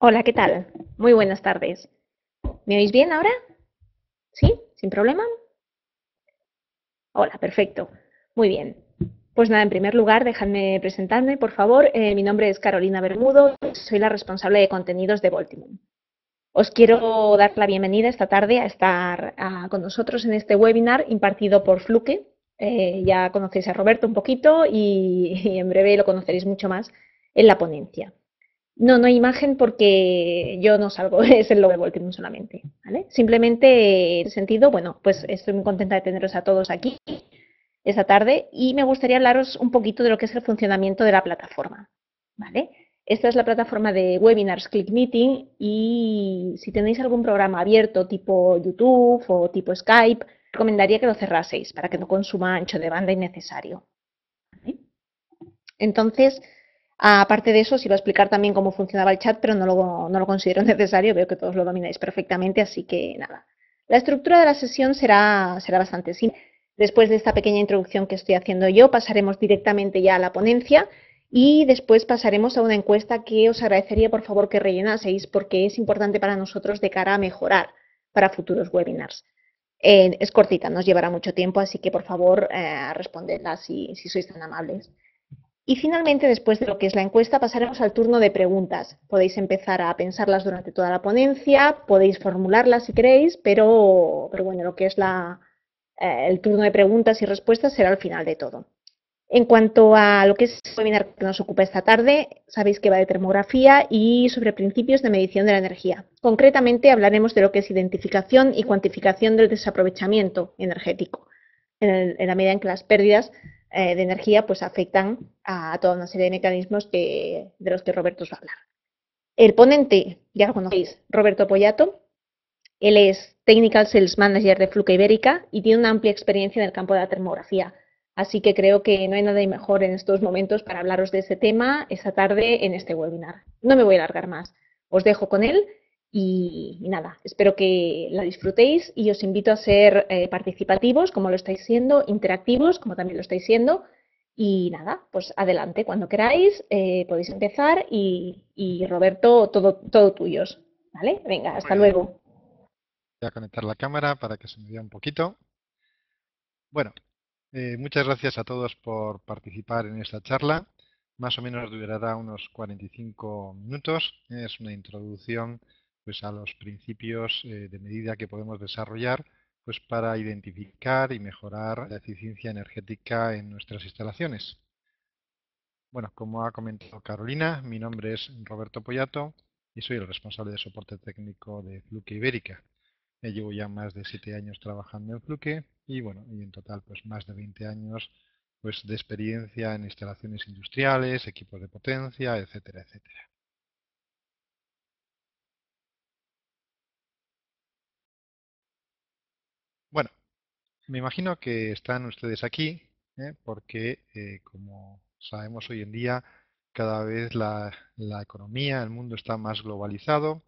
Hola, ¿qué tal? Muy buenas tardes. ¿Me oís bien ahora? ¿Sí? ¿Sin problema? Hola, perfecto. Muy bien. Pues nada, en primer lugar, dejadme presentarme, por favor. Mi nombre es Carolina Bermudo, soy la responsable de contenidos de Voltimum. Os quiero dar la bienvenida esta tarde a estar con nosotros en este webinar impartido por Fluke. Ya conocéis a Roberto un poquito y en breve lo conoceréis mucho más en la ponencia. No, no hay imagen porque yo no salgo, es el logo de Voltimum solamente, ¿vale? Simplemente, en ese sentido, bueno, pues estoy muy contenta de teneros a todos aquí esta tarde y me gustaría hablaros un poquito de lo que es el funcionamiento de la plataforma, ¿vale? Esta es la plataforma de webinars Click Meeting y si tenéis algún programa abierto tipo YouTube o tipo Skype, recomendaría que lo cerraseis para que no consuma ancho de banda innecesario, ¿vale? Entonces, aparte de eso, os iba a explicar también cómo funcionaba el chat, pero no lo considero necesario, veo que todos lo domináis perfectamente, así que nada. La estructura de la sesión será bastante simple. Después de esta pequeña introducción que estoy haciendo yo, pasaremos directamente ya a la ponencia y después pasaremos a una encuesta que os agradecería por favor que rellenaseis porque es importante para nosotros de cara a mejorar para futuros webinars. Es cortita, no os llevará mucho tiempo, así que por favor respondedla si sois tan amables. Y finalmente, después de lo que es la encuesta, pasaremos al turno de preguntas. Podéis empezar a pensarlas durante toda la ponencia, podéis formularlas si queréis, pero bueno, lo que es el turno de preguntas y respuestas será al final de todo. En cuanto a lo que es el webinar que nos ocupa esta tarde, sabéis que va de termografía y sobre principios de medición de la energía. Concretamente hablaremos de lo que es identificación y cuantificación del desaprovechamiento energético, en la medida en que las pérdidas de energía pues afectan a toda una serie de mecanismos de los que Roberto os va a hablar. El ponente, ya lo conocéis, Roberto Poyato. Él es Technical Sales Manager de Fluke Ibérica y tiene una amplia experiencia en el campo de la termografía. Así que creo que no hay nada mejor en estos momentos para hablaros de ese tema esta tarde en este webinar. No me voy a alargar más. Os dejo con él y nada, espero que la disfrutéis y os invito a ser participativos, como lo estáis siendo, interactivos, como también lo estáis siendo. Y nada, pues adelante, cuando queráis, podéis empezar y Roberto, todo tuyos. ¿Vale? Venga, Muy hasta bien, luego. voy a conectar la cámara para que se me vea un poquito. Bueno, muchas gracias a todos por participar en esta charla. Más o menos durará unos 45 minutos. Es una introducción pues, a los principios de medida que podemos desarrollar pues, para identificar y mejorar la eficiencia energética en nuestras instalaciones. Bueno, como ha comentado Carolina, mi nombre es Roberto Poyato y soy el responsable de soporte técnico de Fluke Ibérica. Llevo ya más de 7 años trabajando en Fluke y bueno, y en total pues más de 20 años pues de experiencia en instalaciones industriales, equipos de potencia, etcétera, etcétera. Bueno, me imagino que están ustedes aquí porque como sabemos hoy en día cada vez la economía, el mundo está más globalizado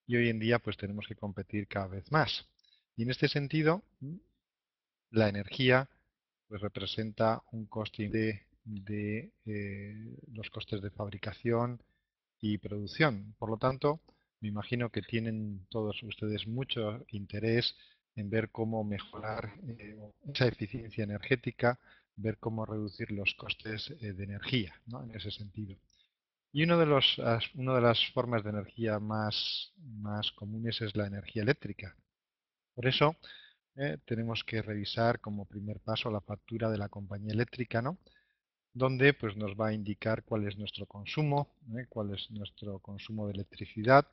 y hoy en día pues tenemos que competir cada vez más. Y en este sentido, la energía pues representa un coste de los costes de fabricación y producción. Por lo tanto, me imagino que tienen todos ustedes mucho interés en ver cómo mejorar esa eficiencia energética, ver cómo reducir los costes de energía, ¿no? En ese sentido. Y una de las formas de energía más comunes es la energía eléctrica. Por eso, tenemos que revisar como primer paso la factura de la compañía eléctrica, ¿no? Donde pues, nos va a indicar cuál es nuestro consumo, cuál es nuestro consumo de electricidad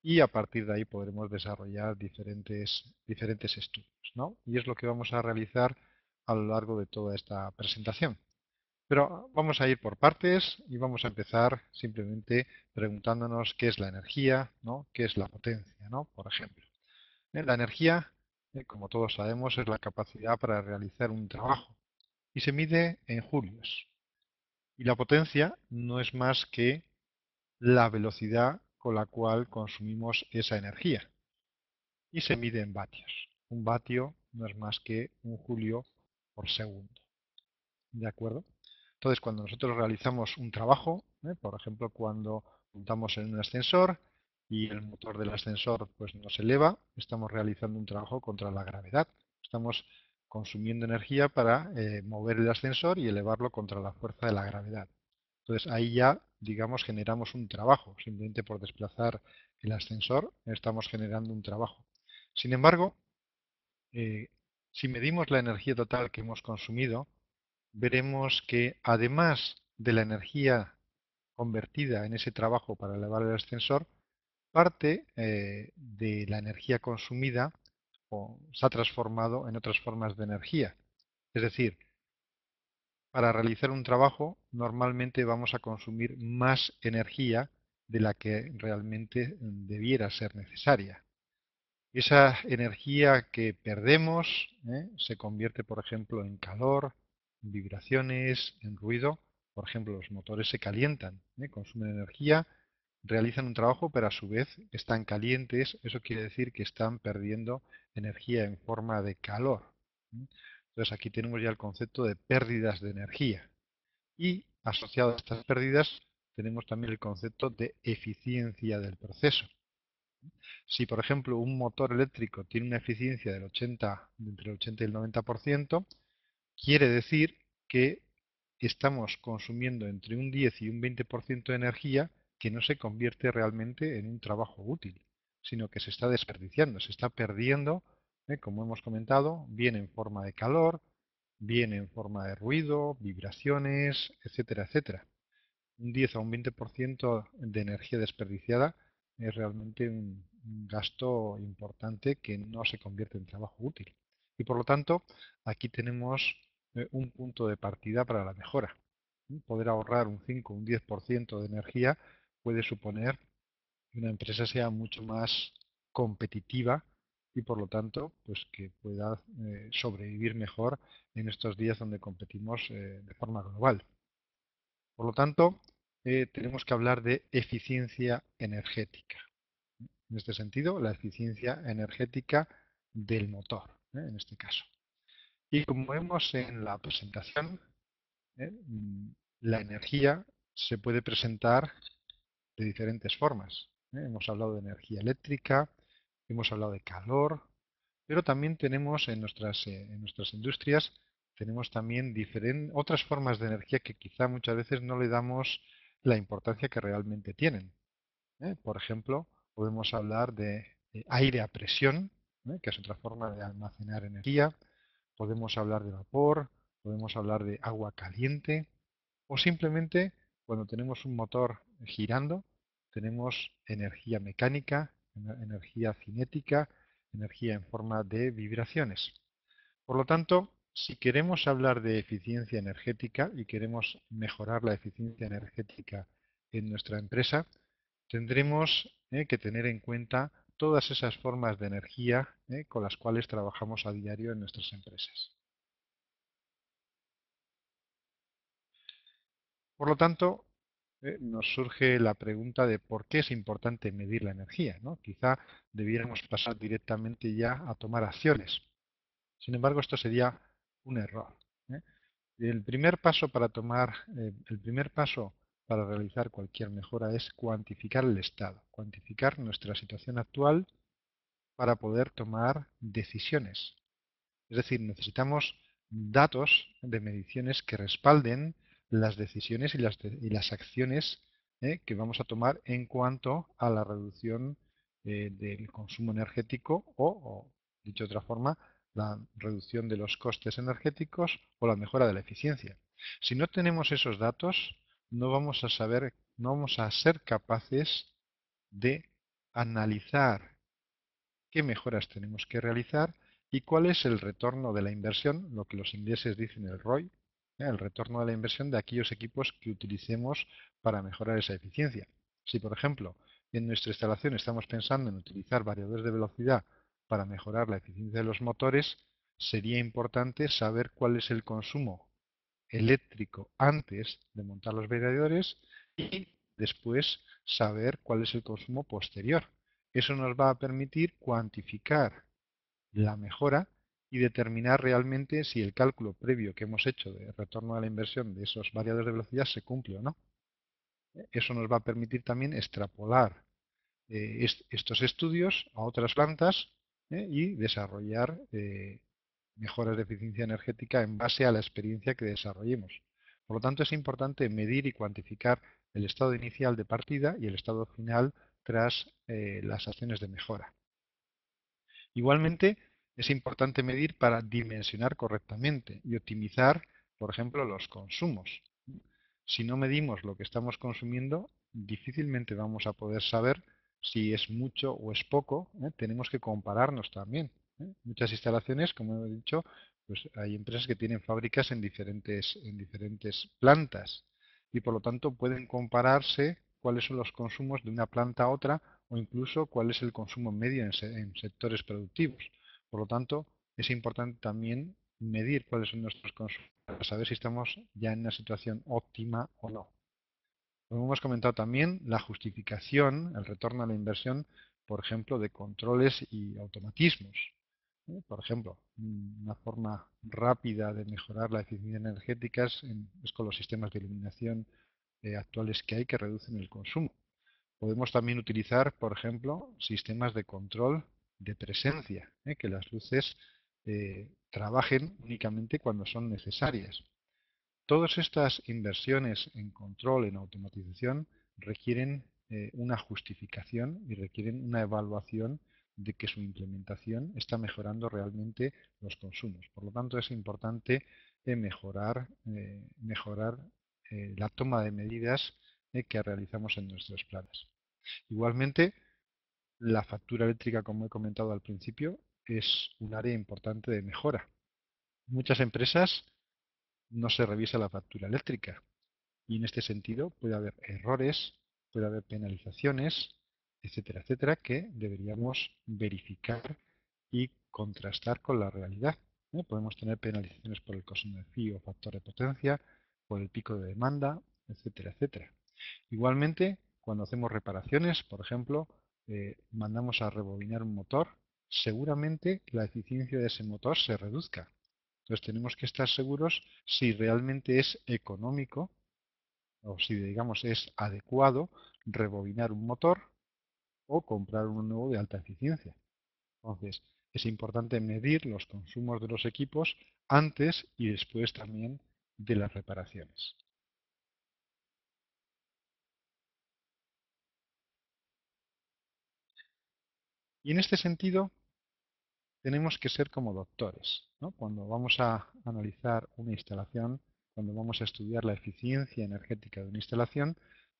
y a partir de ahí podremos desarrollar diferentes estudios, ¿no? Y es lo que vamos a realizar a lo largo de toda esta presentación. Pero vamos a ir por partes y vamos a empezar simplemente preguntándonos qué es la energía, ¿no? ¿Qué es la potencia, ¿no? Por ejemplo. La energía, como todos sabemos, es la capacidad para realizar un trabajo y se mide en julios. Y la potencia no es más que la velocidad con la cual consumimos esa energía y se mide en vatios. Un vatio no es más que un julio por segundo. ¿De acuerdo? Entonces, cuando nosotros realizamos un trabajo, por ejemplo, cuando montamos en un ascensor y el motor del ascensor pues nos eleva, estamos realizando un trabajo contra la gravedad. Estamos consumiendo energía para mover el ascensor y elevarlo contra la fuerza de la gravedad. Entonces ahí ya, digamos, generamos un trabajo. Simplemente por desplazar el ascensor estamos generando un trabajo. Sin embargo, eh, si medimos la energía total que hemos consumido, veremos que además de la energía convertida en ese trabajo para elevar el ascensor, parte de la energía consumida se ha transformado en otras formas de energía. Es decir, para realizar un trabajo normalmente vamos a consumir más energía de la que realmente debiera ser necesaria. Esa energía que perdemos se convierte, por ejemplo, en calor, en vibraciones, en ruido. Por ejemplo, los motores se calientan, consumen energía, realizan un trabajo, pero a su vez están calientes. Eso quiere decir que están perdiendo energía en forma de calor. Entonces aquí tenemos ya el concepto de pérdidas de energía. Y asociado a estas pérdidas tenemos también el concepto de eficiencia del proceso. Si, por ejemplo, un motor eléctrico tiene una eficiencia entre el 80 y el 90%, quiere decir que estamos consumiendo entre un 10 y un 20% de energía que no se convierte realmente en un trabajo útil, sino que se está desperdiciando, se está perdiendo, como hemos comentado, bien en forma de calor, bien en forma de ruido, vibraciones, etcétera, etcétera. Un 10 a un 20% de energía desperdiciada es realmente un gasto importante que no se convierte en trabajo útil. Y por lo tanto, aquí tenemos un punto de partida para la mejora. Poder ahorrar un 5 o un 10% de energía puede suponer que una empresa sea mucho más competitiva y por lo tanto pues que pueda sobrevivir mejor en estos días donde competimos de forma global. Por lo tanto, tenemos que hablar de eficiencia energética. En este sentido, la eficiencia energética del motor, en este caso. Y como vemos en la presentación, ¿eh? La energía se puede presentar de diferentes formas. Hemos hablado de energía eléctrica, hemos hablado de calor, pero también tenemos en nuestras industrias, tenemos también otras formas de energía que quizá muchas veces no le damos la importancia que realmente tienen. Por ejemplo, podemos hablar de aire a presión, que es otra forma de almacenar energía. Podemos hablar de vapor, podemos hablar de agua caliente o simplemente cuando tenemos un motor girando, tenemos energía mecánica, energía cinética, energía en forma de vibraciones. Por lo tanto, si queremos hablar de eficiencia energética y queremos mejorar la eficiencia energética en nuestra empresa, tendremos que tener en cuenta todas esas formas de energía con las cuales trabajamos a diario en nuestras empresas. Por lo tanto, nos surge la pregunta de por qué es importante medir la energía, ¿no? Quizá debiéramos pasar directamente ya a tomar acciones. Sin embargo, esto sería un error. ¿eh? El primer paso para realizar cualquier mejora es cuantificar el estado, cuantificar nuestra situación actual para poder tomar decisiones. Es decir, necesitamos datos de mediciones que respalden las decisiones y las acciones que vamos a tomar en cuanto a la reducción del consumo energético dicho de otra forma, la reducción de los costes energéticos o la mejora de la eficiencia. Si no tenemos esos datos, no vamos a ser capaces de analizar qué mejoras tenemos que realizar y cuál es el retorno de la inversión, lo que los ingleses dicen el ROI, el retorno de la inversión de aquellos equipos que utilicemos para mejorar esa eficiencia. Si, por ejemplo, en nuestra instalación estamos pensando en utilizar variadores de velocidad para mejorar la eficiencia de los motores, sería importante saber cuál es el consumo eléctrico antes de montar los variadores y después saber cuál es el consumo posterior. Eso nos va a permitir cuantificar la mejora y determinar realmente si el cálculo previo que hemos hecho de retorno a la inversión de esos variadores de velocidad se cumple o no. Eso nos va a permitir también extrapolar estos estudios a otras plantas y desarrollar mejoras de eficiencia energética en base a la experiencia que desarrollemos. Por lo tanto, es importante medir y cuantificar el estado inicial de partida y el estado final tras las acciones de mejora. Igualmente, es importante medir para dimensionar correctamente y optimizar, por ejemplo, los consumos. Si no medimos lo que estamos consumiendo, difícilmente vamos a poder saber si es mucho o es poco. Tenemos que compararnos también. Muchas instalaciones, como he dicho, pues hay empresas que tienen fábricas en diferentes plantas y por lo tanto pueden compararse cuáles son los consumos de una planta a otra o incluso cuál es el consumo medio en sectores productivos. Por lo tanto, es importante también medir cuáles son nuestros consumos para saber si estamos ya en una situación óptima o no. Como hemos comentado también, la justificación, el retorno a la inversión, por ejemplo, de controles y automatismos. Por ejemplo, una forma rápida de mejorar la eficiencia energética es con los sistemas de iluminación actuales que hay que reducen el consumo. Podemos también utilizar, por ejemplo, sistemas de control de presencia, que las luces trabajen únicamente cuando son necesarias. Todas estas inversiones en control, en automatización, requieren una justificación y requieren una evaluación de que su implementación está mejorando realmente los consumos. Por lo tanto, es importante mejorar la toma de medidas que realizamos en nuestros planes. Igualmente, la factura eléctrica, como he comentado al principio, es un área importante de mejora. Muchas empresas no se revisa la factura eléctrica y en este sentido puede haber errores, puede haber penalizaciones, etcétera, etcétera, que deberíamos verificar y contrastar con la realidad. Podemos tener penalizaciones por el consumo de energía o factor de potencia, por el pico de demanda, etcétera, etcétera. Igualmente, cuando hacemos reparaciones, por ejemplo, mandamos a rebobinar un motor, seguramente la eficiencia de ese motor se reduzca. Entonces tenemos que estar seguros si realmente es económico o si digamos es adecuado rebobinar un motor o comprar uno nuevo de alta eficiencia. Entonces es importante medir los consumos de los equipos antes y después también de las reparaciones. Y en este sentido tenemos que ser como doctores, ¿no? Cuando vamos a analizar una instalación, cuando vamos a estudiar la eficiencia energética de una instalación,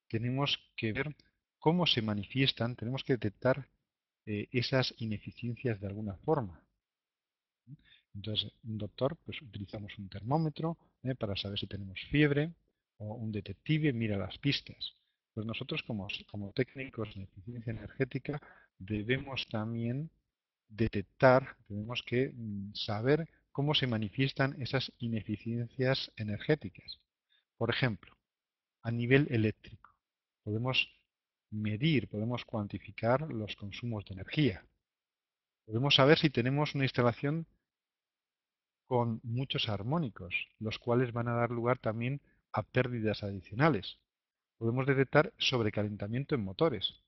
tenemos que ver cómo se manifiestan, tenemos que detectar esas ineficiencias de alguna forma. Entonces, un doctor, pues utilizamos un termómetro para saber si tenemos fiebre, o un detective mira las pistas. Pues nosotros como técnicos en eficiencia energética debemos también detectar, tenemos que saber cómo se manifiestan esas ineficiencias energéticas. Por ejemplo, a nivel eléctrico, podemos medir, podemos cuantificar los consumos de energía. Podemos saber si tenemos una instalación con muchos armónicos, los cuales van a dar lugar también a pérdidas adicionales. Podemos detectar sobrecalentamiento en motores.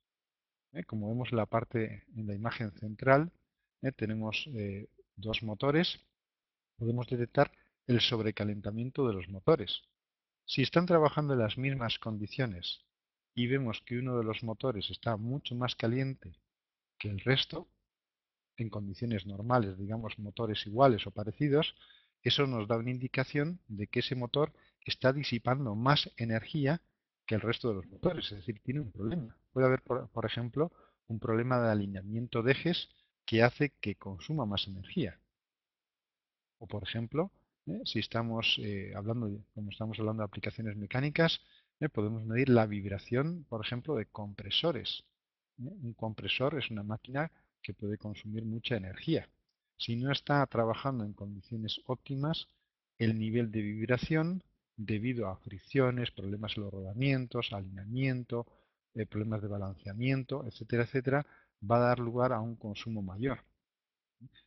Como vemos en la parte en la imagen central, tenemos dos motores. Podemos detectar el sobrecalentamiento de los motores. Si están trabajando en las mismas condiciones y vemos que uno de los motores está mucho más caliente que el resto, en condiciones normales, digamos motores iguales o parecidos, eso nos da una indicación de que ese motor está disipando más energía que el resto de los motores, es decir, tiene un problema. Puede haber, por ejemplo, un problema de alineamiento de ejes que hace que consuma más energía. O, por ejemplo, si estamos como estamos hablando de aplicaciones mecánicas, podemos medir la vibración, por ejemplo, de compresores. Un compresor es una máquina que puede consumir mucha energía. Si no está trabajando en condiciones óptimas, el nivel de vibración, debido a fricciones, problemas en los rodamientos, alineamiento, problemas de balanceamiento, etcétera, etcétera, va a dar lugar a un consumo mayor.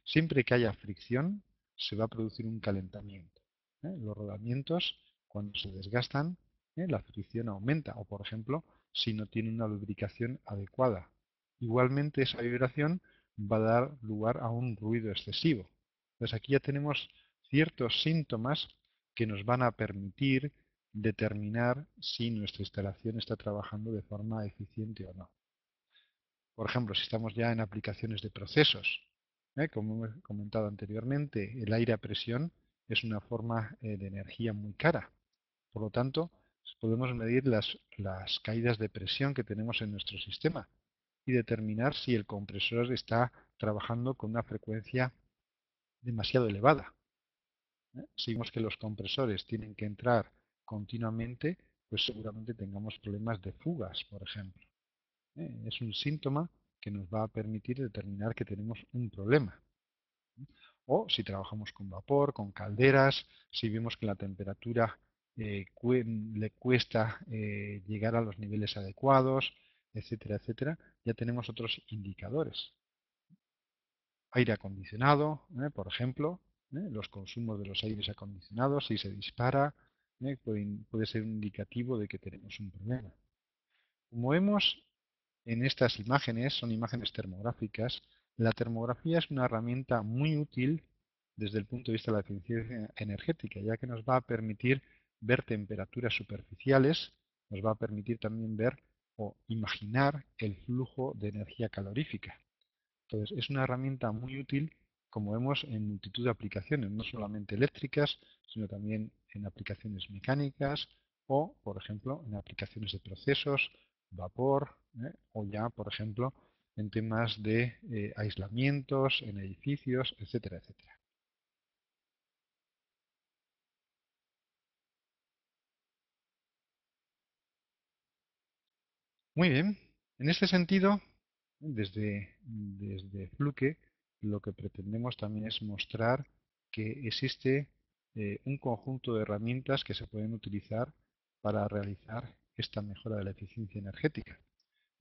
Siempre que haya fricción, se va a producir un calentamiento. Los rodamientos, cuando se desgastan, la fricción aumenta, o por ejemplo, si no tiene una lubricación adecuada. Igualmente, esa vibración va a dar lugar a un ruido excesivo. Entonces aquí ya tenemos ciertos síntomas que nos van a permitir determinar si nuestra instalación está trabajando de forma eficiente o no. Por ejemplo, si estamos ya en aplicaciones de procesos, como hemos comentado anteriormente, el aire a presión es una forma de energía muy cara. Por lo tanto, podemos medir las caídas de presión que tenemos en nuestro sistema y determinar si el compresor está trabajando con una frecuencia demasiado elevada. Si vemos que los compresores tienen que entrar continuamente, pues seguramente tengamos problemas de fugas, por ejemplo. Es un síntoma que nos va a permitir determinar que tenemos un problema. O si trabajamos con vapor, con calderas, si vemos que la temperatura le cuesta llegar a los niveles adecuados, etcétera, etcétera, ya tenemos otros indicadores. Aire acondicionado, por ejemplo, los consumos de los aires acondicionados, si se dispara, puede ser un indicativo de que tenemos un problema. Como vemos en estas imágenes, son imágenes termográficas, la termografía es una herramienta muy útil desde el punto de vista de la eficiencia energética, ya que nos va a permitir ver temperaturas superficiales, nos va a permitir también ver o imaginar el flujo de energía calorífica. Entonces, es una herramienta muy útil, como vemos, en multitud de aplicaciones, no solamente eléctricas, sino también en aplicaciones mecánicas o, por ejemplo, en aplicaciones de procesos, vapor, o ya, por ejemplo, en temas de aislamientos, en edificios, etcétera, etcétera. Muy bien. En este sentido, desde Fluke, lo que pretendemos también es mostrar que existe un conjunto de herramientas que se pueden utilizar para realizar esta mejora de la eficiencia energética.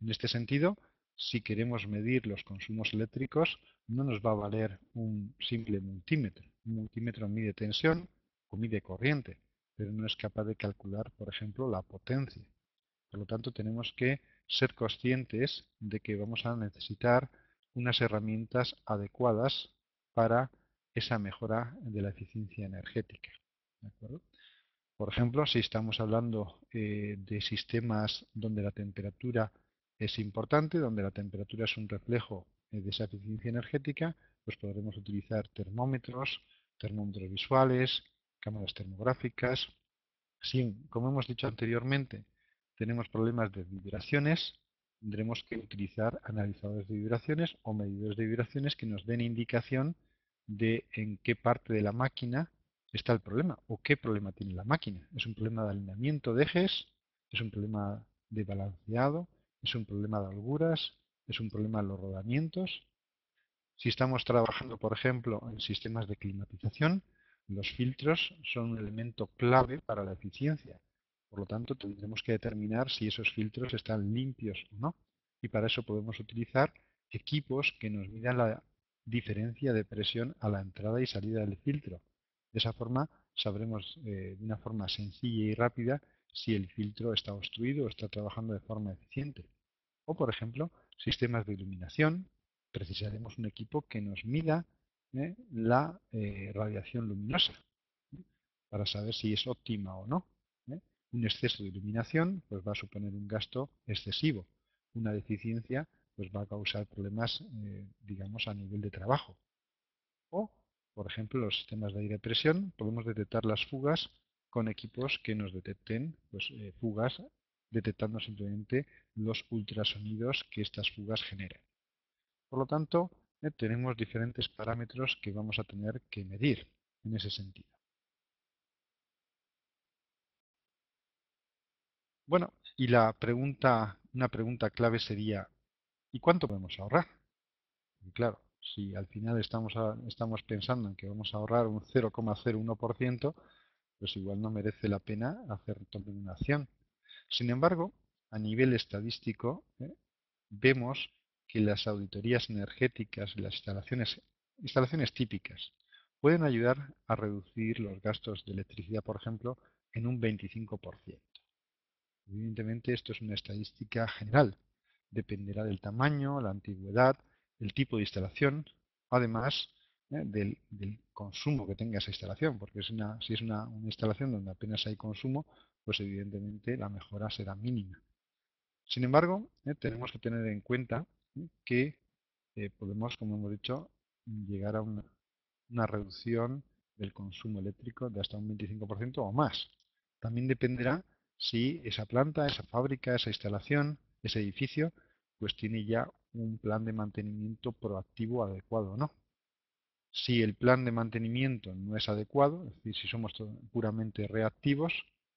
En este sentido, si queremos medir los consumos eléctricos, no nos va a valer un simple multímetro. Un multímetro mide tensión o mide corriente, pero no es capaz de calcular, por ejemplo, la potencia. Por lo tanto, tenemos que ser conscientes de que vamos a necesitar unas herramientas adecuadas para esa mejora de la eficiencia energética. ¿De acuerdo? Por ejemplo, si estamos hablando de sistemas donde la temperatura es importante, donde la temperatura es un reflejo de esa eficiencia energética, pues podremos utilizar termómetros, termómetros visuales, cámaras termográficas. Si, como hemos dicho anteriormente, tenemos problemas de vibraciones, tendremos que utilizar analizadores de vibraciones o medidores de vibraciones que nos den indicación de en qué parte de la máquina está el problema o qué problema tiene la máquina. ¿Es un problema de alineamiento de ejes? ¿Es un problema de balanceado? ¿Es un problema de holguras? ¿Es un problema de los rodamientos? Si estamos trabajando, por ejemplo, en sistemas de climatización, los filtros son un elemento clave para la eficiencia. Por lo tanto, tendremos que determinar si esos filtros están limpios o no. Y para eso podemos utilizar equipos que nos midan la diferencia de presión a la entrada y salida del filtro. De esa forma sabremos de una forma sencilla y rápida si el filtro está obstruido o está trabajando de forma eficiente. O, por ejemplo, sistemas de iluminación. Precisaremos un equipo que nos mida la radiación luminosa para saber si es óptima o no. Un exceso de iluminación pues, va a suponer un gasto excesivo. Una deficiencia pues, va a causar problemas, digamos, a nivel de trabajo. O, por ejemplo, los sistemas de aire presión, podemos detectar las fugas con equipos que nos detecten pues, fugas, detectando simplemente los ultrasonidos que estas fugas generan. Por lo tanto, tenemos diferentes parámetros que vamos a tener que medir en ese sentido. Bueno, y una pregunta clave sería, ¿y cuánto podemos ahorrar? Y claro, si al final estamos pensando en que vamos a ahorrar un 0,01%, pues igual no merece la pena hacer tomar una acción. Sin embargo, a nivel estadístico, vemos que las auditorías energéticas, las instalaciones típicas, pueden ayudar a reducir los gastos de electricidad, por ejemplo, en un 25%. Evidentemente, esto es una estadística general. Dependerá del tamaño, la antigüedad, el tipo de instalación, además del consumo que tenga esa instalación, porque si es una instalación donde apenas hay consumo, pues evidentemente la mejora será mínima. Sin embargo, tenemos que tener en cuenta que podemos, como hemos dicho, llegar a una reducción del consumo eléctrico de hasta un 25% o más. También dependerá si esa planta, esa fábrica, esa instalación, ese edificio, pues tiene ya un plan de mantenimiento proactivo adecuado o no. Si el plan de mantenimiento no es adecuado, es decir, si somos puramente reactivos,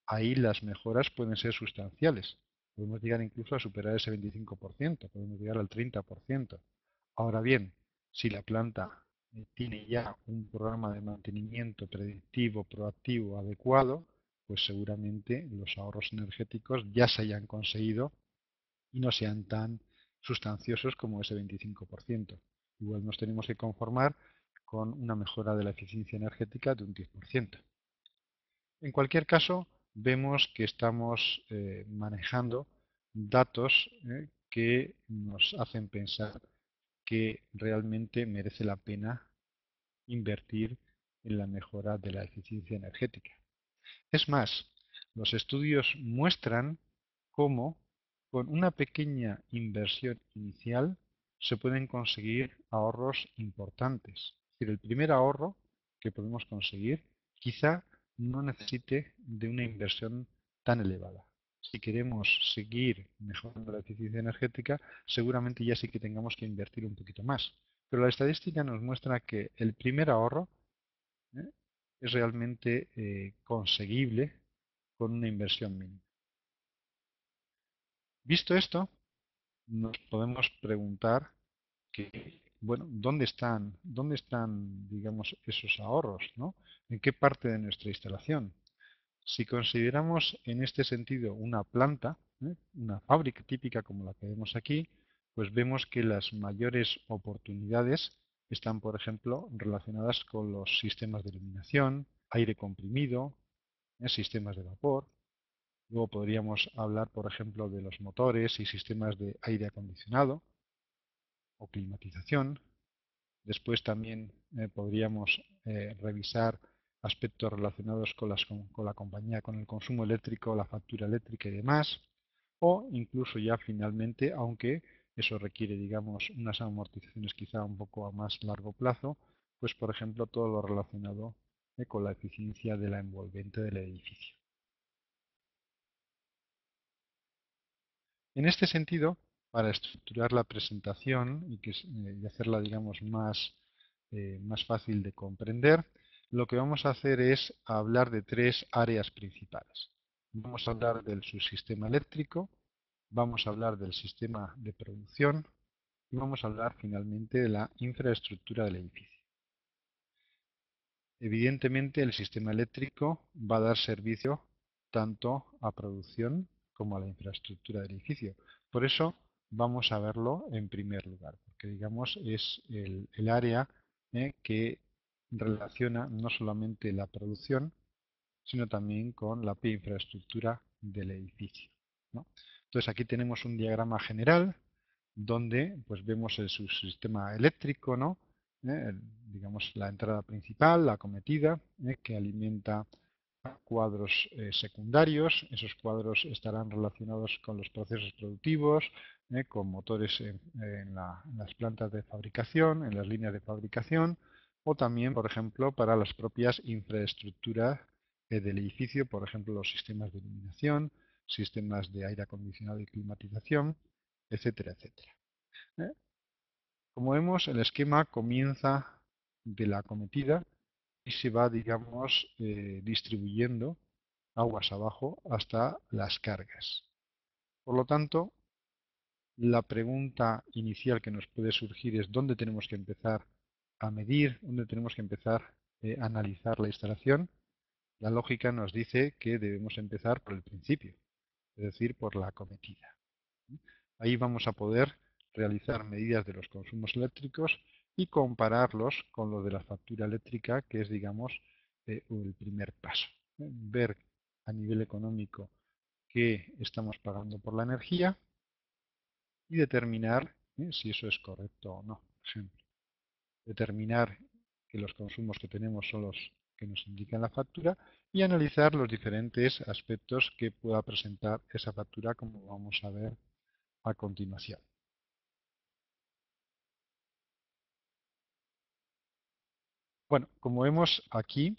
ahí las mejoras pueden ser sustanciales. Podemos llegar incluso a superar ese 25%, podemos llegar al 30%. Ahora bien, si la planta tiene ya un programa de mantenimiento predictivo, proactivo, adecuado, pues seguramente los ahorros energéticos ya se hayan conseguido y no sean tan sustanciosos como ese 25%. Igual nos tenemos que conformar con una mejora de la eficiencia energética de un 10%. En cualquier caso, vemos que estamos manejando datos que nos hacen pensar que realmente merece la pena invertir en la mejora de la eficiencia energética. Es más, los estudios muestran cómo con una pequeña inversión inicial se pueden conseguir ahorros importantes. Es decir, el primer ahorro que podemos conseguir quizá no necesite de una inversión tan elevada. Si queremos seguir mejorando la eficiencia energética, seguramente ya sí que tengamos que invertir un poquito más. Pero la estadística nos muestra que el primer ahorro ¿eh? es realmente conseguible con una inversión mínima. Visto esto, nos podemos preguntar que, bueno, dónde están, digamos, esos ahorros, ¿no? ¿En qué parte de nuestra instalación? Si consideramos en este sentido una planta, una fábrica típica como la que vemos aquí, pues vemos que las mayores oportunidades están, por ejemplo, relacionadas con los sistemas de iluminación, aire comprimido, sistemas de vapor. Luego podríamos hablar, por ejemplo, de los motores y sistemas de aire acondicionado o climatización. Después también podríamos revisar aspectos relacionados con la compañía, con el consumo eléctrico, la factura eléctrica y demás. O incluso ya finalmente, aunque eso requiere, digamos, unas amortizaciones quizá un poco a más largo plazo, pues por ejemplo todo lo relacionado con la eficiencia de la envolvente del edificio. En este sentido, para estructurar la presentación y hacerla, digamos, más fácil de comprender, lo que vamos a hacer es hablar de tres áreas principales. Vamos a hablar del subsistema eléctrico, vamos a hablar del sistema de producción y vamos a hablar finalmente de la infraestructura del edificio. Evidentemente, el sistema eléctrico va a dar servicio tanto a producción como a la infraestructura del edificio. Por eso vamos a verlo en primer lugar, porque digamos es el área que relaciona no solamente la producción, sino también con la infraestructura del edificio, ¿no? Entonces aquí tenemos un diagrama general donde pues vemos el subsistema eléctrico, ¿no? Digamos la entrada principal, la acometida, que alimenta a cuadros secundarios. Esos cuadros estarán relacionados con los procesos productivos, con motores en las plantas de fabricación, en las líneas de fabricación, o también, por ejemplo, para las propias infraestructuras del edificio, por ejemplo, los sistemas de iluminación, sistemas de aire acondicionado y climatización, etcétera, etcétera. ¿eh? Como vemos, el esquema comienza de la acometida y se va, digamos, distribuyendo aguas abajo hasta las cargas. Por lo tanto, la pregunta inicial que nos puede surgir es dónde tenemos que empezar a medir, dónde tenemos que empezar a analizar la instalación. La lógica nos dice que debemos empezar por el principio, es decir, por la acometida. Ahí vamos a poder realizar medidas de los consumos eléctricos y compararlos con los de la factura eléctrica, que es, digamos, el primer paso. Ver a nivel económico qué estamos pagando por la energía y determinar si eso es correcto o no. Por ejemplo, determinar que los consumos que tenemos son los que nos indican la factura y analizar los diferentes aspectos que pueda presentar esa factura, como vamos a ver a continuación. Bueno, como vemos aquí,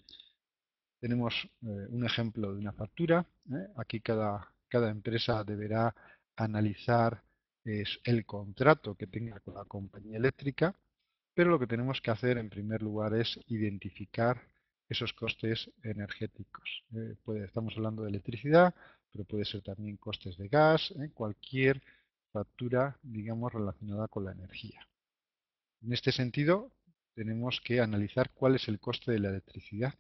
tenemos un ejemplo de una factura. Aquí cada empresa deberá analizar el contrato que tenga con la compañía eléctrica, pero lo que tenemos que hacer en primer lugar es identificar esos costes energéticos. Estamos hablando de electricidad, pero puede ser también costes de gas, cualquier factura, digamos, relacionada con la energía. En este sentido, tenemos que analizar cuál es el coste de la electricidad.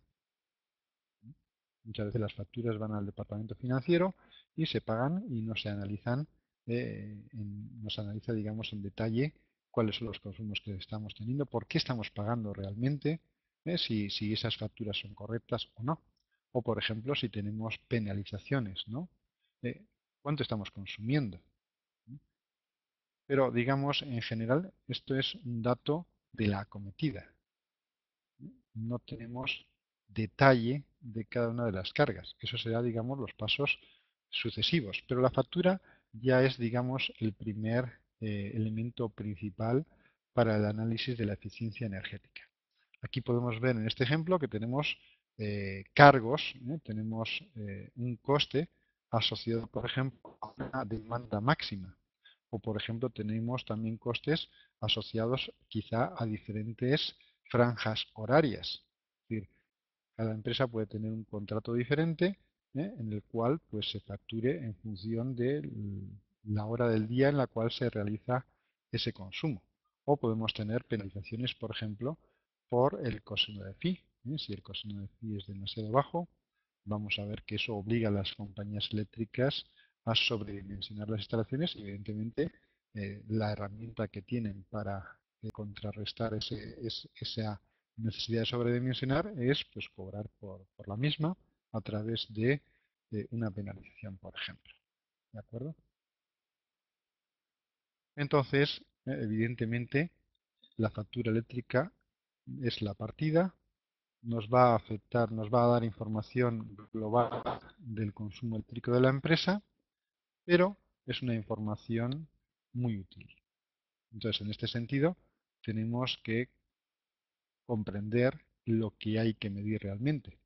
Muchas veces las facturas van al departamento financiero y se pagan y no se analizan, no se analiza, digamos, en detalle cuáles son los consumos que estamos teniendo, por qué estamos pagando realmente, si esas facturas son correctas o no. O, por ejemplo, si tenemos penalizaciones, ¿no? Eh, ¿Cuánto estamos consumiendo? Pero, digamos, en general, esto es un dato de la acometida. No tenemos detalle de cada una de las cargas. Eso será, digamos, los pasos sucesivos. Pero la factura ya es, digamos, el primer elemento principal para el análisis de la eficiencia energética. Aquí podemos ver en este ejemplo que tenemos cargos, tenemos un coste asociado, por ejemplo, a una demanda máxima. O, por ejemplo, tenemos también costes asociados quizá a diferentes franjas horarias. Es decir, cada empresa puede tener un contrato diferente, en el cual pues, se facture en función de la hora del día en la cual se realiza ese consumo. O podemos tener penalizaciones, por ejemplo, por el coseno de phi. Si el coseno de phi es demasiado bajo, vamos a ver que eso obliga a las compañías eléctricas a sobredimensionar las instalaciones y, evidentemente, la herramienta que tienen para contrarrestar esa necesidad de sobredimensionar es pues cobrar por la misma a través de una penalización, por ejemplo. ¿De acuerdo? Entonces, evidentemente, la factura eléctrica es la partida, nos va a afectar, nos va a dar información global del consumo eléctrico de la empresa, pero es una información muy útil. Entonces, en este sentido, tenemos que comprender lo que hay que medir realmente.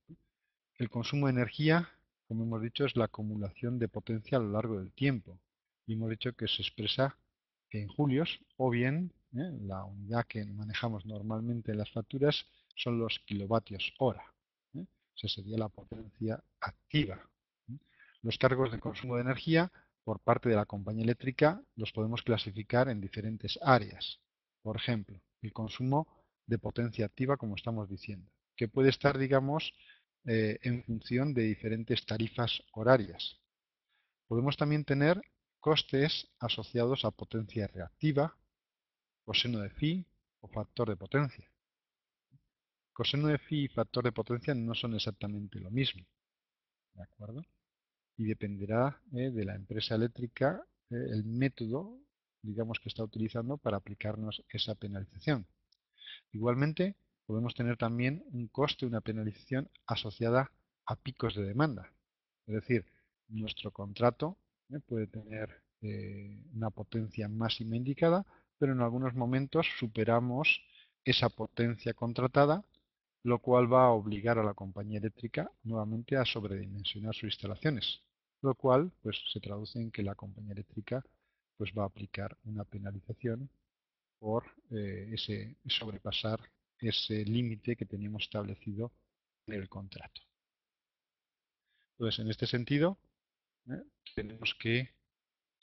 El consumo de energía, como hemos dicho, es la acumulación de potencia a lo largo del tiempo. Y hemos dicho que se expresa en julios, o bien la unidad que manejamos normalmente en las facturas son los kilovatios hora. Esa sería la potencia activa. Los cargos de consumo de energía por parte de la compañía eléctrica los podemos clasificar en diferentes áreas. Por ejemplo, el consumo de potencia activa, como estamos diciendo, que puede estar, digamos, en función de diferentes tarifas horarias. Podemos también tener costes asociados a potencia reactiva, coseno de phi o factor de potencia. Coseno de phi y factor de potencia no son exactamente lo mismo, ¿de acuerdo? Y dependerá de la empresa eléctrica el método, digamos, que está utilizando para aplicarnos esa penalización. Igualmente, podemos tener también un coste, una penalización asociada a picos de demanda. Es decir, nuestro contrato puede tener una potencia máxima indicada, pero en algunos momentos superamos esa potencia contratada, lo cual va a obligar a la compañía eléctrica nuevamente a sobredimensionar sus instalaciones, lo cual pues, se traduce en que la compañía eléctrica pues, va a aplicar una penalización por ese sobrepasar ese límite que teníamos establecido en el contrato. Entonces, en este sentido, ¿eh? tenemos que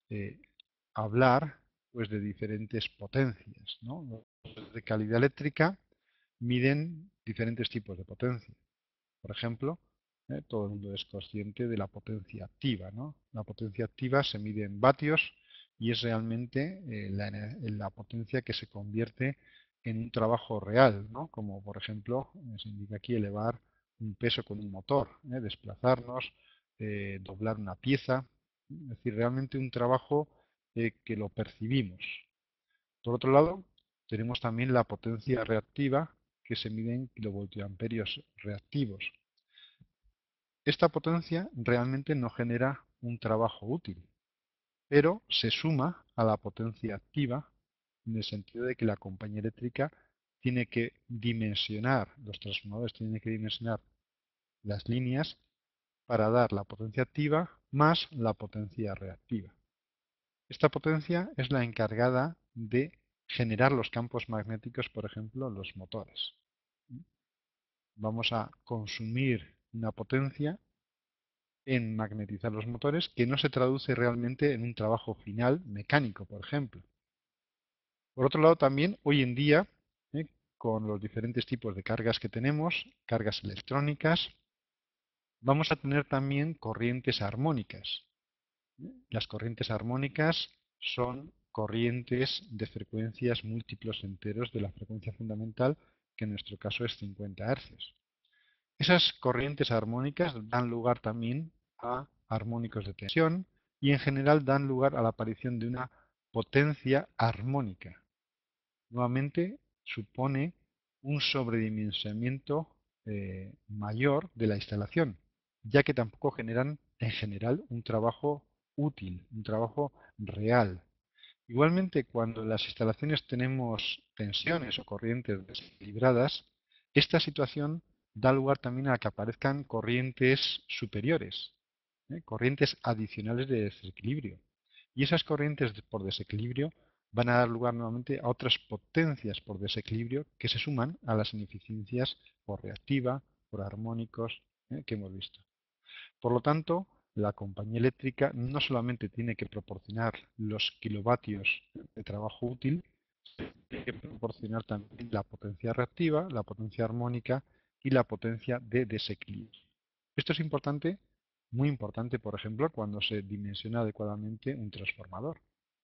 eh, hablar pues, de diferentes potencias, ¿no? Los de calidad eléctrica miden diferentes tipos de potencia. Por ejemplo, todo el mundo es consciente de la potencia activa, ¿no? La potencia activa se mide en vatios y es realmente la potencia que se convierte en un trabajo real, ¿no? Como por ejemplo, se indica aquí elevar un peso con un motor, desplazarnos, doblar una pieza, es decir, realmente un trabajo que lo percibimos. Por otro lado, tenemos también la potencia reactiva que se mide en kilovoltiamperios reactivos. Esta potencia realmente no genera un trabajo útil, pero se suma a la potencia activa en el sentido de que la compañía eléctrica tiene que dimensionar, los transformadores tienen que dimensionar las líneas para dar la potencia activa más la potencia reactiva. Esta potencia es la encargada de generar los campos magnéticos, por ejemplo, en los motores. Vamos a consumir una potencia en magnetizar los motores que no se traduce realmente en un trabajo final mecánico, por ejemplo. Por otro lado, también hoy en día, ¿eh? con los diferentes tipos de cargas que tenemos, cargas electrónicas, vamos a tener también corrientes armónicas. Las corrientes armónicas son corrientes de frecuencias múltiplos enteros de la frecuencia fundamental, que en nuestro caso es 50 Hz. Esas corrientes armónicas dan lugar también a armónicos de tensión y en general dan lugar a la aparición de una potencia armónica. Nuevamente supone un sobredimensionamiento mayor de la instalación, ya que tampoco generan en general un trabajo útil, un trabajo real. Igualmente, cuando en las instalaciones tenemos tensiones o corrientes desequilibradas, esta situación da lugar también a que aparezcan corrientes superiores, corrientes adicionales de desequilibrio. Y esas corrientes por desequilibrio van a dar lugar nuevamente a otras potencias por desequilibrio que se suman a las ineficiencias por reactiva, por armónicos que hemos visto. Por lo tanto, la compañía eléctrica no solamente tiene que proporcionar los kilovatios de trabajo útil, tiene que proporcionar también la potencia reactiva, la potencia armónica y la potencia de desequilibrio. Esto es importante, muy importante, por ejemplo, cuando se dimensiona adecuadamente un transformador,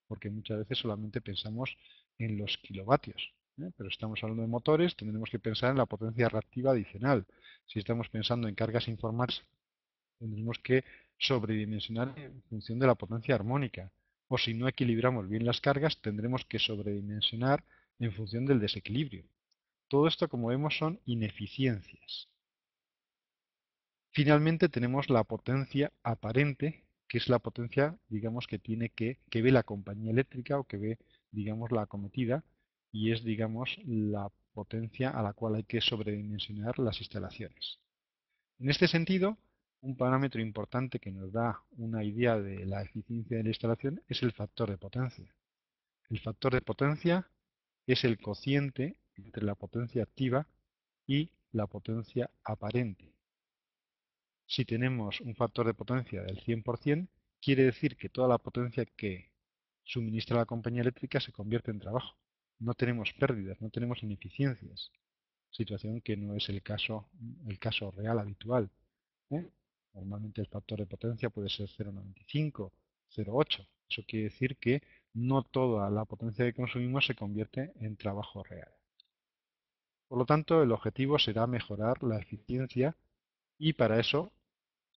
porque muchas veces solamente pensamos en los kilovatios, pero estamos hablando de motores, tendremos que pensar en la potencia reactiva adicional. Si estamos pensando en cargas informáticas, tendremos que sobredimensionar en función de la potencia armónica. O si no equilibramos bien las cargas, tendremos que sobredimensionar en función del desequilibrio. Todo esto, como vemos, son ineficiencias. Finalmente tenemos la potencia aparente, que es la potencia, digamos, que ve la compañía eléctrica o que ve, digamos, la acometida, y es, digamos, la potencia a la cual hay que sobredimensionar las instalaciones. En este sentido, un parámetro importante que nos da una idea de la eficiencia de la instalación es el factor de potencia. El factor de potencia es el cociente entre la potencia activa y la potencia aparente. Si tenemos un factor de potencia del 100%, quiere decir que toda la potencia que suministra la compañía eléctrica se convierte en trabajo. No tenemos pérdidas, no tenemos ineficiencias, situación que no es el caso real habitual. ¿eh? Normalmente el factor de potencia puede ser 0,95, 0,8. Eso quiere decir que no toda la potencia que consumimos se convierte en trabajo real. Por lo tanto, el objetivo será mejorar la eficiencia y para eso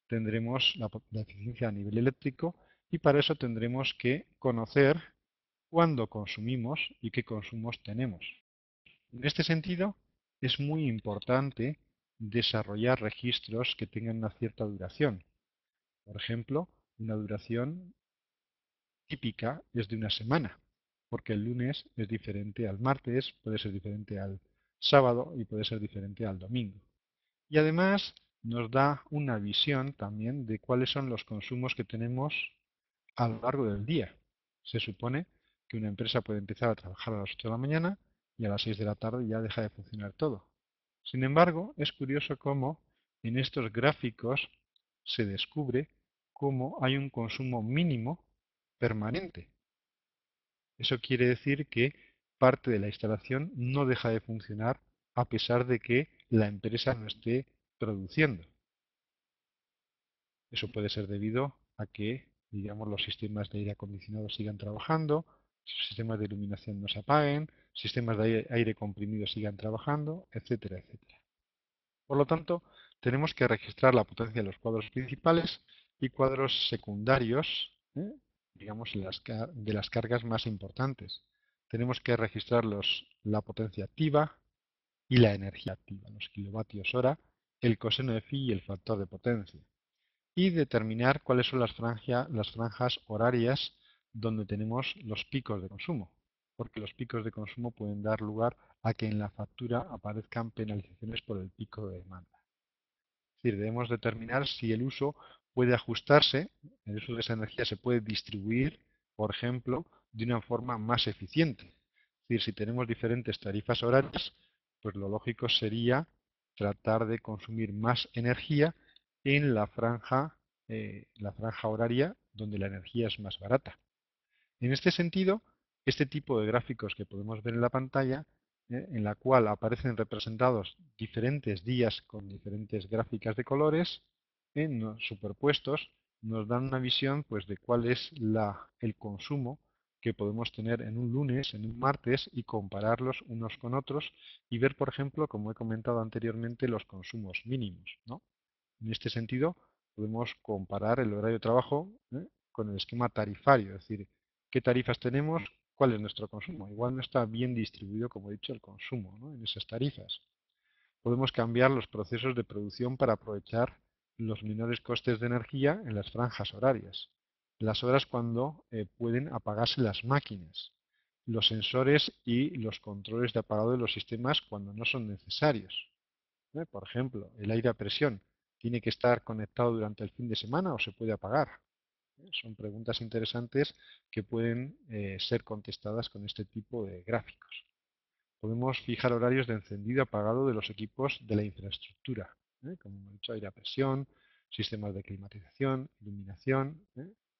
tendremos la eficiencia a nivel eléctrico y para eso tendremos que conocer cuándo consumimos y qué consumos tenemos. En este sentido, es muy importante desarrollar registros que tengan una cierta duración. Por ejemplo, una duración típica es de una semana, porque el lunes es diferente al martes, puede ser diferente al sábado y puede ser diferente al domingo. Y además nos da una visión también de cuáles son los consumos que tenemos a lo largo del día. Se supone que una empresa puede empezar a trabajar a las 8 de la mañana y a las 6 de la tarde ya deja de funcionar todo. Sin embargo, es curioso cómo en estos gráficos se descubre cómo hay un consumo mínimo permanente. Eso quiere decir que parte de la instalación no deja de funcionar a pesar de que la empresa no esté produciendo. Eso puede ser debido a que, digamos, los sistemas de aire acondicionado sigan trabajando sistemas de iluminación no se apaguen, sistemas de aire comprimido sigan trabajando, etcétera, etcétera. Por lo tanto, tenemos que registrar la potencia de los cuadros principales y cuadros secundarios, digamos, de las cargas más importantes. Tenemos que registrar la potencia activa y la energía activa, los kilovatios hora, el coseno de phi y el factor de potencia. Y determinar cuáles son las franjas horarias donde tenemos los picos de consumo, porque los picos de consumo pueden dar lugar a que en la factura aparezcan penalizaciones por el pico de demanda. Es decir, debemos determinar si el uso puede ajustarse, el uso de esa energía se puede distribuir, por ejemplo, de una forma más eficiente. Es decir, si tenemos diferentes tarifas horarias, pues lo lógico sería tratar de consumir más energía en la franja horaria donde la energía es más barata. En este sentido, este tipo de gráficos que podemos ver en la pantalla, en la cual aparecen representados diferentes días con diferentes gráficas de colores, superpuestos, nos dan una visión pues, de cuál es el consumo que podemos tener en un lunes, en un martes, y compararlos unos con otros y ver, por ejemplo, como he comentado anteriormente, los consumos mínimos, ¿no? En este sentido, podemos comparar el horario de trabajo, con el esquema tarifario, es decir, qué tarifas tenemos, cuál es nuestro consumo. Igual no está bien distribuido, como he dicho, el consumo, ¿no?, en esas tarifas. Podemos cambiar los procesos de producción para aprovechar los menores costes de energía en las franjas horarias, las horas cuando pueden apagarse las máquinas, los sensores y los controles de apagado de los sistemas cuando no son necesarios. Por ejemplo, el aire a presión tiene que estar conectado durante el fin de semana o se puede apagar. Son preguntas interesantes que pueden ser contestadas con este tipo de gráficos. Podemos fijar horarios de encendido y apagado de los equipos de la infraestructura, como hemos dicho, aire a presión, sistemas de climatización, iluminación,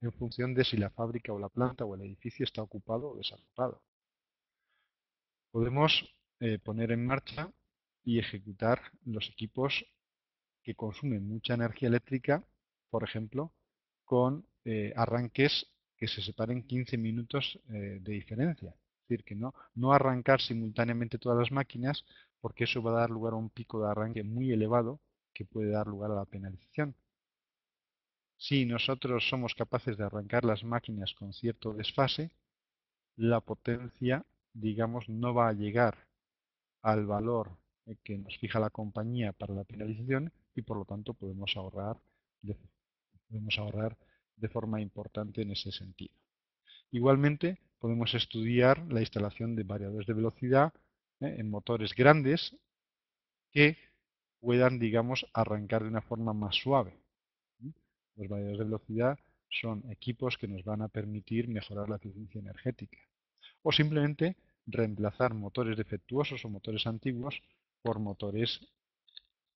en función de si la fábrica o la planta o el edificio está ocupado o desocupado. Podemos poner en marcha y ejecutar los equipos que consumen mucha energía eléctrica, por ejemplo, con arranques que se separen 15 minutos de diferencia. Es decir, que no arrancar simultáneamente todas las máquinas, porque eso va a dar lugar a un pico de arranque muy elevado que puede dar lugar a la penalización. Si nosotros somos capaces de arrancar las máquinas con cierto desfase, la potencia, digamos, no va a llegar al valor que nos fija la compañía para la penalización y por lo tanto de, podemos ahorrar de forma importante en ese sentido. Igualmente, podemos estudiar la instalación de variadores de velocidad en motores grandes que puedan, digamos, arrancar de una forma más suave. Los variadores de velocidad son equipos que nos van a permitir mejorar la eficiencia energética o simplemente reemplazar motores defectuosos o motores antiguos por motores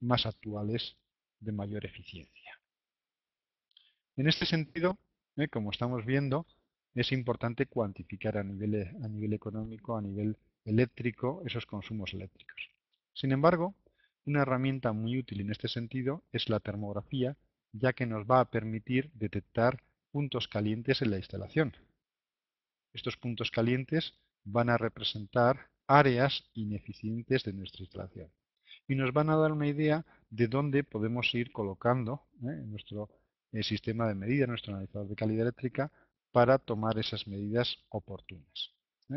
más actuales de mayor eficiencia. En este sentido, como estamos viendo, es importante cuantificar a nivel económico, a nivel eléctrico, esos consumos eléctricos. Sin embargo, una herramienta muy útil en este sentido es la termografía, ya que nos va a permitir detectar puntos calientes en la instalación. Estos puntos calientes van a representar áreas ineficientes de nuestra instalación y nos van a dar una idea de dónde podemos ir colocando nuestro sistema de medida, nuestro analizador de calidad eléctrica, para tomar esas medidas oportunas.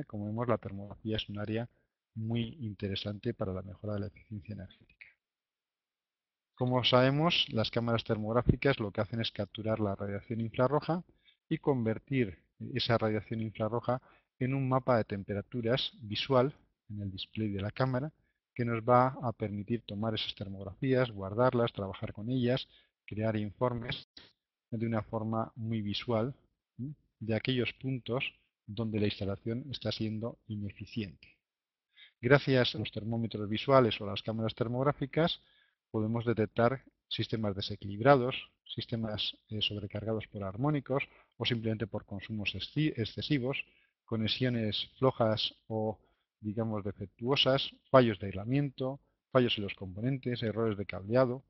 Como vemos, la termografía es un área muy interesante para la mejora de la eficiencia energética. Como sabemos, las cámaras termográficas lo que hacen es capturar la radiación infrarroja y convertir esa radiación infrarroja en un mapa de temperaturas visual en el display de la cámara que nos va a permitir tomar esas termografías, guardarlas, trabajar con ellas, crear informes de una forma muy visual de aquellos puntos donde la instalación está siendo ineficiente. Gracias a los termómetros visuales o a las cámaras termográficas podemos detectar sistemas desequilibrados, sistemas sobrecargados por armónicos o simplemente por consumos excesivos, conexiones flojas o, digamos, defectuosas, fallos de aislamiento, fallos en los componentes, errores de cableado,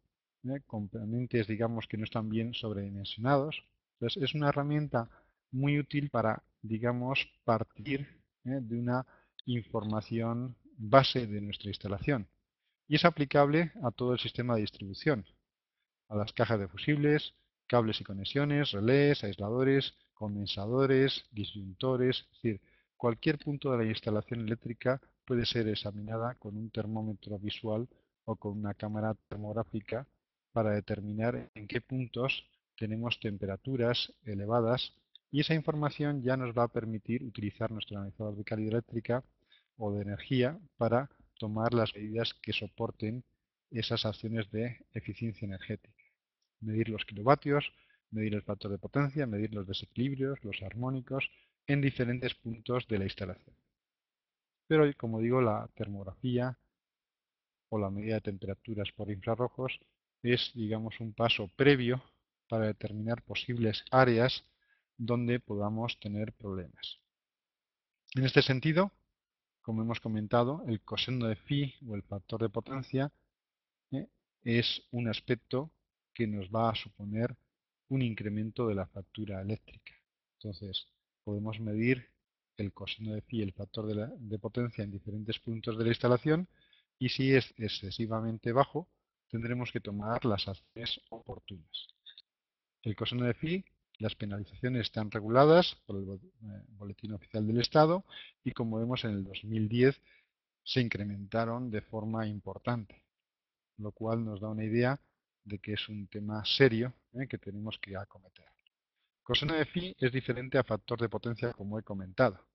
componentes, digamos, que no están bien sobredimensionados. Entonces, es una herramienta muy útil para digamos, partir de una información base de nuestra instalación. Y es aplicable a todo el sistema de distribución, a las cajas de fusibles, cables y conexiones, relés, aisladores, condensadores, disyuntores, es decir, cualquier punto de la instalación eléctrica puede ser examinada con un termómetro visual o con una cámara termográfica para determinar en qué puntos tenemos temperaturas elevadas y esa información ya nos va a permitir utilizar nuestro analizador de calidad eléctrica o de energía para tomar las medidas que soporten esas acciones de eficiencia energética. Medir los kilovatios, medir el factor de potencia, medir los desequilibrios, los armónicos en diferentes puntos de la instalación. Pero, como digo, la termografía o la medida de temperaturas por infrarrojos es, digamos, un paso previo para determinar posibles áreas donde podamos tener problemas. En este sentido, como hemos comentado, el coseno de phi o el factor de potencia ¿eh? es un aspecto que nos va a suponer un incremento de la factura eléctrica. Entonces, podemos medir el coseno de phi y el factor de potencia en diferentes puntos de la instalación y si es excesivamente bajo, tendremos que tomar las acciones oportunas. El coseno de phi, las penalizaciones están reguladas por el Boletín Oficial del Estado y como vemos en el 2010 se incrementaron de forma importante, lo cual nos da una idea de que es un tema serio que tenemos que acometer. Coseno de phi es diferente a factor de potencia, como he comentado.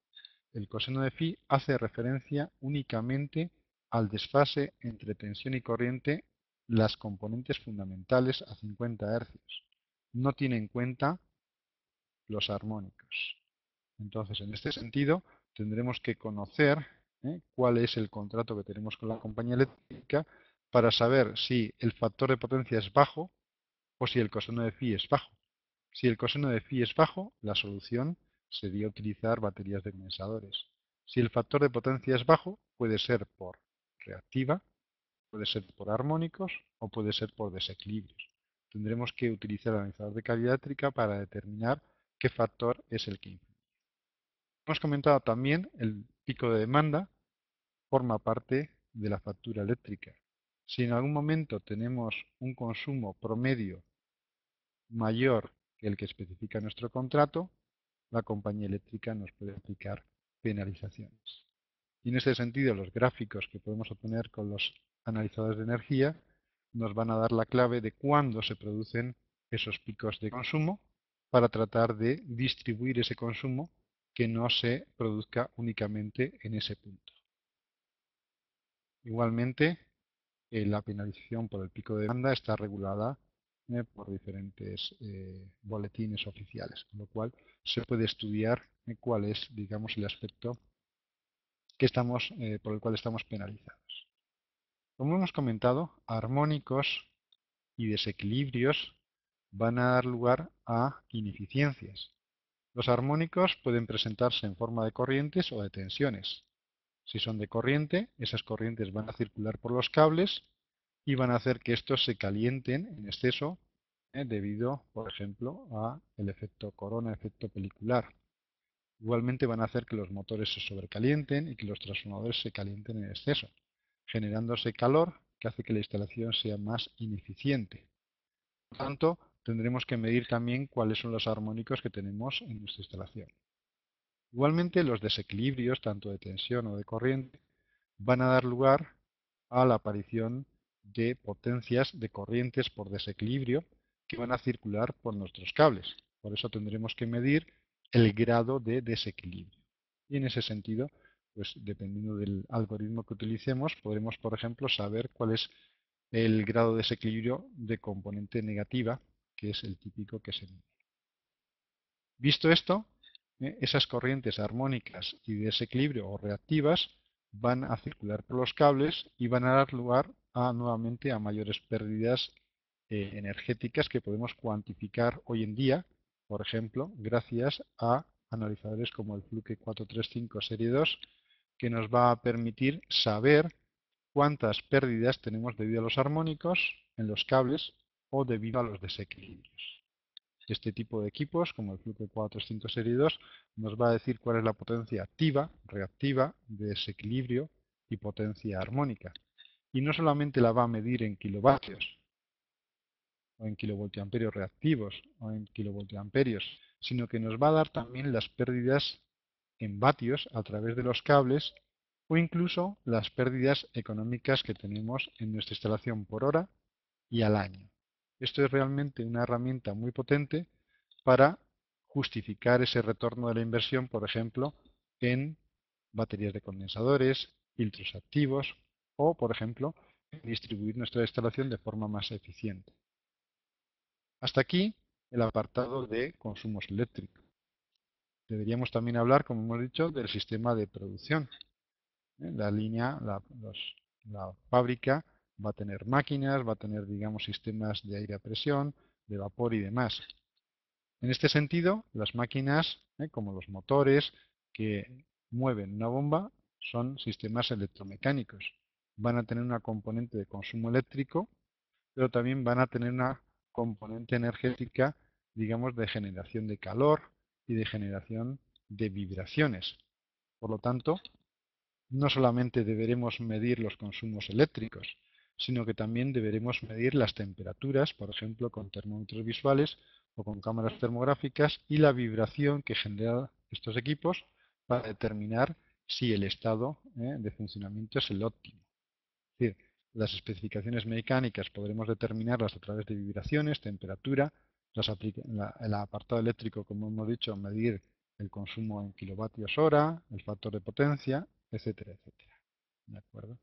El coseno de phi hace referencia únicamente al desfase entre tensión y corriente, las componentes fundamentales a 50 Hz. No tiene en cuenta los armónicos. Entonces, en este sentido, tendremos que conocer cuál es el contrato que tenemos con la compañía eléctrica para saber si el factor de potencia es bajo o si el coseno de phi es bajo. Si el coseno de phi es bajo, la solución sería utilizar baterías de condensadores. Si el factor de potencia es bajo, puede ser por reactiva, puede ser por armónicos o puede ser por desequilibrios. Tendremos que utilizar el analizador de calidad eléctrica para determinar qué factor es el que influye. Hemos comentado también el pico de demanda forma parte de la factura eléctrica. Si en algún momento tenemos un consumo promedio mayor que el que especifica nuestro contrato, la compañía eléctrica nos puede aplicar penalizaciones. Y en ese sentido, los gráficos que podemos obtener con los analizadores de energía nos van a dar la clave de cuándo se producen esos picos de consumo para tratar de distribuir ese consumo que no se produzca únicamente en ese punto. Igualmente, la penalización por el pico de demanda está regulada por diferentes boletines oficiales, con lo cual se puede estudiar cuál es, digamos, el aspecto que por el cual estamos penalizados. Como hemos comentado, armónicos y desequilibrios van a dar lugar a ineficiencias. Los armónicos pueden presentarse en forma de corrientes o de tensiones. Si son de corriente, esas corrientes van a circular por los cables y van a hacer que estos se calienten en exceso debido, por ejemplo, al efecto corona, efecto pelicular. Igualmente van a hacer que los motores se sobrecalienten y que los transformadores se calienten en exceso, generándose calor que hace que la instalación sea más ineficiente. Por lo tanto, tendremos que medir también cuáles son los armónicos que tenemos en nuestra instalación. Igualmente, los desequilibrios, tanto de tensión o de corriente, van a dar lugar a la aparición de potencias de corrientes por desequilibrio que van a circular por nuestros cables. Por eso tendremos que medir el grado de desequilibrio. Y en ese sentido, pues dependiendo del algoritmo que utilicemos, podremos, por ejemplo, saber cuál es el grado de desequilibrio de componente negativa, que es el típico que se mide. Visto esto, esas corrientes armónicas y de desequilibrio o reactivas van a circular por los cables y van a dar lugar nuevamente a mayores pérdidas energéticas que podemos cuantificar hoy en día, por ejemplo, gracias a analizadores como el Fluke 435 Serie 2, que nos va a permitir saber cuántas pérdidas tenemos debido a los armónicos en los cables o debido a los desequilibrios. Este tipo de equipos, como el Fluke 435 Serie 2, nos va a decir cuál es la potencia activa, reactiva, de desequilibrio y potencia armónica. Y no solamente la va a medir en kilovatios, o en kilovoltiamperios reactivos, o en kilovoltiamperios, sino que nos va a dar también las pérdidas en vatios a través de los cables o incluso las pérdidas económicas que tenemos en nuestra instalación por hora y al año. Esto es realmente una herramienta muy potente para justificar ese retorno de la inversión, por ejemplo, en baterías de condensadores, filtros activos o, por ejemplo, en distribuir nuestra instalación de forma más eficiente. Hasta aquí el apartado de consumos eléctricos. Deberíamos también hablar, como hemos dicho, del sistema de producción. La línea, la fábrica va a tener máquinas, va a tener, digamos, sistemas de aire a presión, de vapor y demás. En este sentido, las máquinas, como los motores que mueven una bomba, son sistemas electromecánicos. Van a tener una componente de consumo eléctrico, pero también van a tener una componente energética, digamos, de generación de calor y de generación de vibraciones. Por lo tanto, no solamente deberemos medir los consumos eléctricos, sino que también deberemos medir las temperaturas, por ejemplo, con termómetros visuales o con cámaras termográficas y la vibración que generan estos equipos para determinar si el estado de funcionamiento es el óptimo. Es decir, las especificaciones mecánicas podremos determinarlas a través de vibraciones, temperatura, el apartado eléctrico, como hemos dicho, medir el consumo en kilovatios hora, el factor de potencia, etcétera, etcétera. ¿De acuerdo?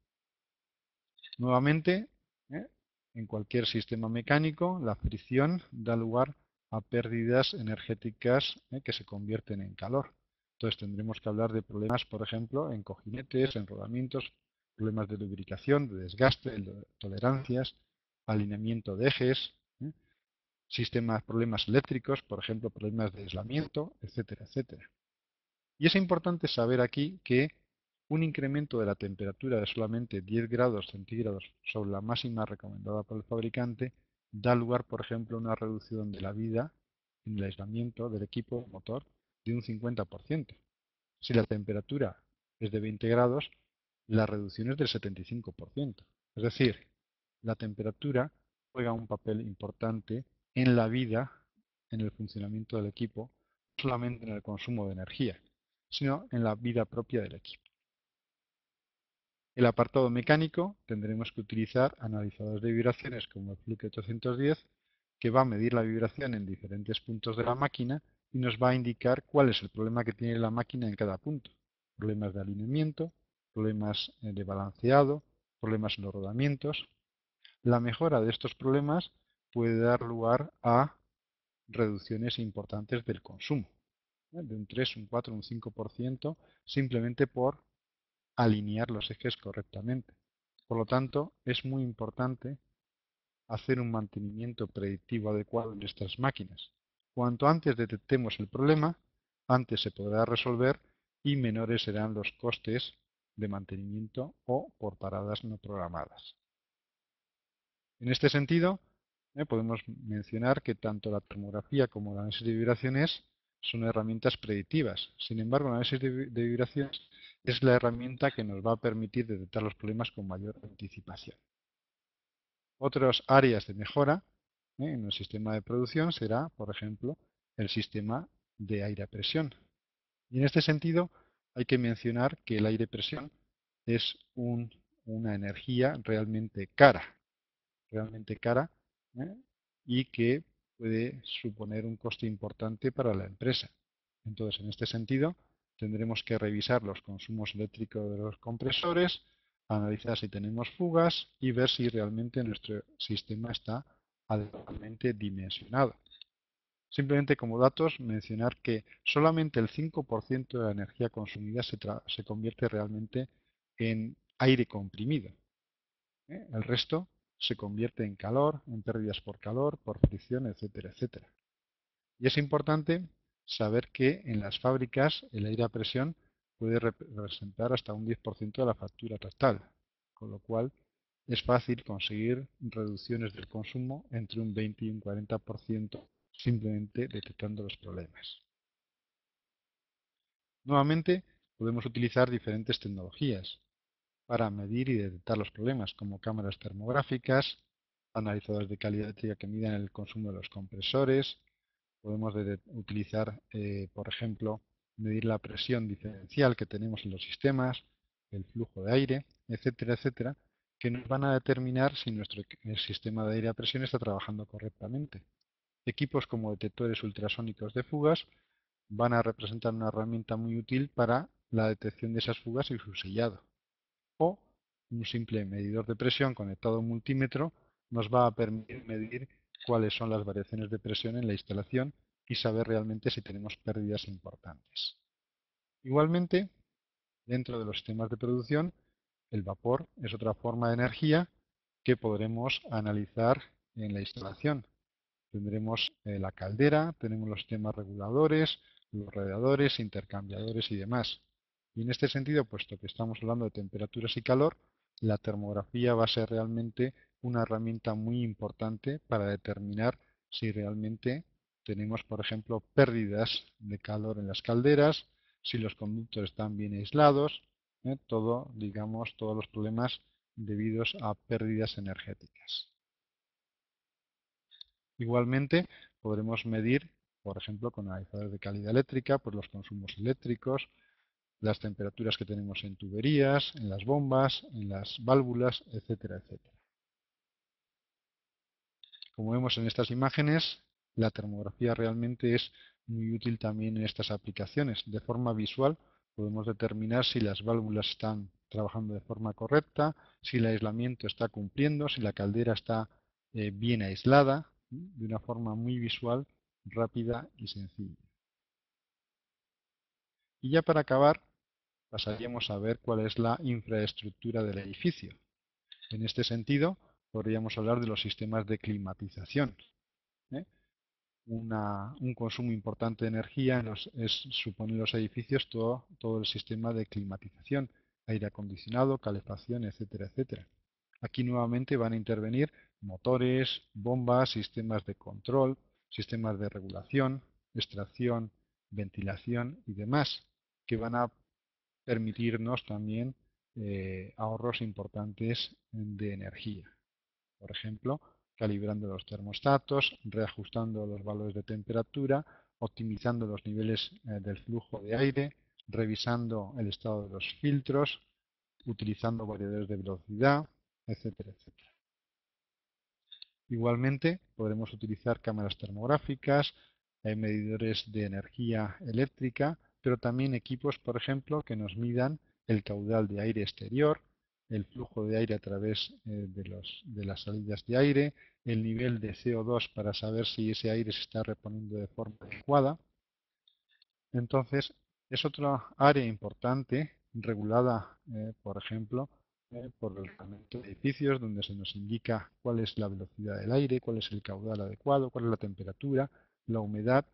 Nuevamente, ¿eh? En cualquier sistema mecánico, la fricción da lugar a pérdidas energéticas que se convierten en calor. Entonces tendremos que hablar de problemas, por ejemplo, en cojinetes, en rodamientos, problemas de lubricación, de desgaste, de tolerancias, alineamiento de ejes, problemas eléctricos, por ejemplo, problemas de aislamiento, etcétera, etcétera. Y es importante saber aquí que un incremento de la temperatura de solamente 10 grados centígrados sobre la máxima recomendada por el fabricante da lugar, por ejemplo, a una reducción de la vida en el aislamiento del equipo motor de un 50%. Si la temperatura es de 20 grados, la reducción es del 75%. Es decir, la temperatura juega un papel importante en la vida, en el funcionamiento del equipo, no solamente en el consumo de energía, sino en la vida propia del equipo. El apartado mecánico tendremos que utilizar analizadores de vibraciones como el Fluke 810, que va a medir la vibración en diferentes puntos de la máquina y nos va a indicar cuál es el problema que tiene la máquina en cada punto. Problemas de alineamiento, problemas de balanceado, problemas en los rodamientos. La mejora de estos problemas puede dar lugar a reducciones importantes del consumo, de un 3, un 4, un 5%, simplemente por alinear los ejes correctamente. Por lo tanto, es muy importante hacer un mantenimiento predictivo adecuado en estas máquinas. Cuanto antes detectemos el problema, antes se podrá resolver y menores serán los costes de mantenimiento o por paradas no programadas. En este sentido, podemos mencionar que tanto la termografía como el análisis de vibraciones son herramientas predictivas. Sin embargo, el análisis de vibraciones es la herramienta que nos va a permitir detectar los problemas con mayor anticipación. Otras áreas de mejora en el sistema de producción será, por ejemplo, el sistema de aire a presión. Y en este sentido, hay que mencionar que el aire a presión es una energía realmente cara, ¿eh? Y que puede suponer un coste importante para la empresa. Entonces, en este sentido, tendremos que revisar los consumos eléctricos de los compresores, analizar si tenemos fugas y ver si realmente nuestro sistema está adecuadamente dimensionado. Simplemente como datos, mencionar que solamente el 5% de la energía consumida se convierte realmente en aire comprimido. El resto se convierte en calor, en pérdidas por calor, por fricción, etcétera, etcétera. Y es importante saber que en las fábricas el aire a presión puede representar hasta un 10% de la factura total, con lo cual es fácil conseguir reducciones del consumo entre un 20 y un 40% simplemente detectando los problemas. Nuevamente, podemos utilizar diferentes tecnologías para medir y detectar los problemas, como cámaras termográficas, analizadores de calidad eléctrica que midan el consumo de los compresores. Podemos utilizar, por ejemplo, medir la presión diferencial que tenemos en los sistemas, el flujo de aire, etcétera, etcétera, que nos van a determinar si nuestro sistema de aire a presión está trabajando correctamente. Equipos como detectores ultrasónicos de fugas van a representar una herramienta muy útil para la detección de esas fugas y su sellado. O un simple medidor de presión conectado a un multímetro nos va a permitir medir cuáles son las variaciones de presión en la instalación y saber realmente si tenemos pérdidas importantes. Igualmente, dentro de los sistemas de producción, el vapor es otra forma de energía que podremos analizar en la instalación. Tendremos la caldera, tenemos los sistemas reguladores, los radiadores, intercambiadores y demás. Y en este sentido, puesto que estamos hablando de temperaturas y calor, la termografía va a ser realmente una herramienta muy importante para determinar si realmente tenemos, por ejemplo, pérdidas de calor en las calderas, si los conductos están bien aislados, todo, digamos, todos los problemas debidos a pérdidas energéticas. Igualmente, podremos medir, por ejemplo, con analizadores de calidad eléctrica, pues los consumos eléctricos, las temperaturas que tenemos en tuberías, en las bombas, en las válvulas, etcétera, etcétera. Como vemos en estas imágenes, la termografía realmente es muy útil también en estas aplicaciones. De forma visual podemos determinar si las válvulas están trabajando de forma correcta, si el aislamiento está cumpliendo, si la caldera está bien aislada, de una forma muy visual, rápida y sencilla. Y ya para acabar, pasaríamos a ver cuál es la infraestructura del edificio. En este sentido, podríamos hablar de los sistemas de climatización. ¿eh? Un consumo importante de energía supone en los edificios todo el sistema de climatización, aire acondicionado, calefacción, etcétera, etcétera. Aquí nuevamente van a intervenir motores, bombas, sistemas de control, sistemas de regulación, extracción, ventilación y demás, que van a permitirnos también ahorros importantes de energía. Por ejemplo, calibrando los termostatos, reajustando los valores de temperatura, optimizando los niveles del flujo de aire, revisando el estado de los filtros, utilizando variadores de velocidad, etcétera, etcétera. Igualmente, podremos utilizar cámaras termográficas, medidores de energía eléctrica, pero también equipos, por ejemplo, que nos midan el caudal de aire exterior, el flujo de aire a través de las salidas de aire, el nivel de CO2 para saber si ese aire se está reponiendo de forma adecuada. Entonces, es otra área importante regulada, por ejemplo, por el reglamento de edificios, donde se nos indica cuál es la velocidad del aire, cuál es el caudal adecuado, cuál es la temperatura, la humedad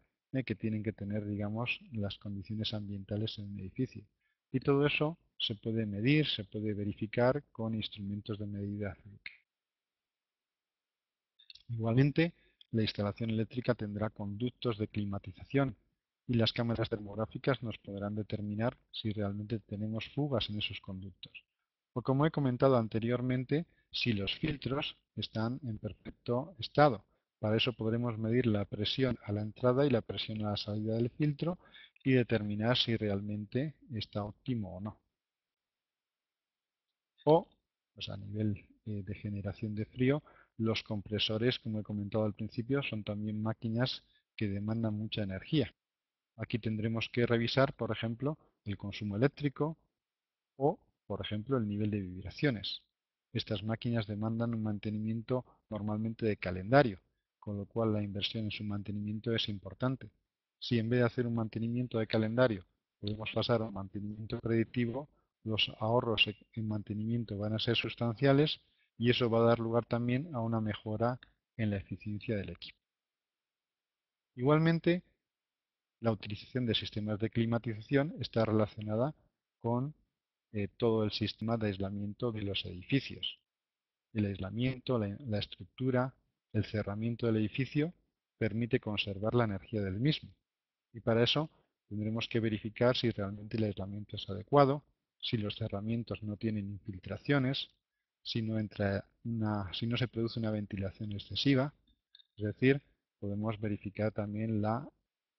que tienen que tener, digamos, las condiciones ambientales en un edificio. Y todo eso se puede medir, se puede verificar con instrumentos de medida. Igualmente, la instalación eléctrica tendrá conductos de climatización y las cámaras termográficas nos podrán determinar si realmente tenemos fugas en esos conductos. O como he comentado anteriormente, si los filtros están en perfecto estado. Para eso podremos medir la presión a la entrada y la presión a la salida del filtro y determinar si realmente está óptimo o no. O, pues a nivel de generación de frío, los compresores, como he comentado al principio, son también máquinas que demandan mucha energía. Aquí tendremos que revisar, por ejemplo, el consumo eléctrico o, por ejemplo, el nivel de vibraciones. Estas máquinas demandan un mantenimiento normalmente de calendario, con lo cual la inversión en su mantenimiento es importante. Si en vez de hacer un mantenimiento de calendario podemos pasar a un mantenimiento predictivo, los ahorros en mantenimiento van a ser sustanciales y eso va a dar lugar también a una mejora en la eficiencia del equipo. Igualmente, la utilización de sistemas de climatización está relacionada con todo el sistema de aislamiento de los edificios. El aislamiento, la estructura, el cerramiento del edificio permite conservar la energía del mismo. Y para eso tendremos que verificar si realmente el aislamiento es adecuado, si los cerramientos no tienen infiltraciones, si si no se produce una ventilación excesiva. Es decir, podemos verificar también la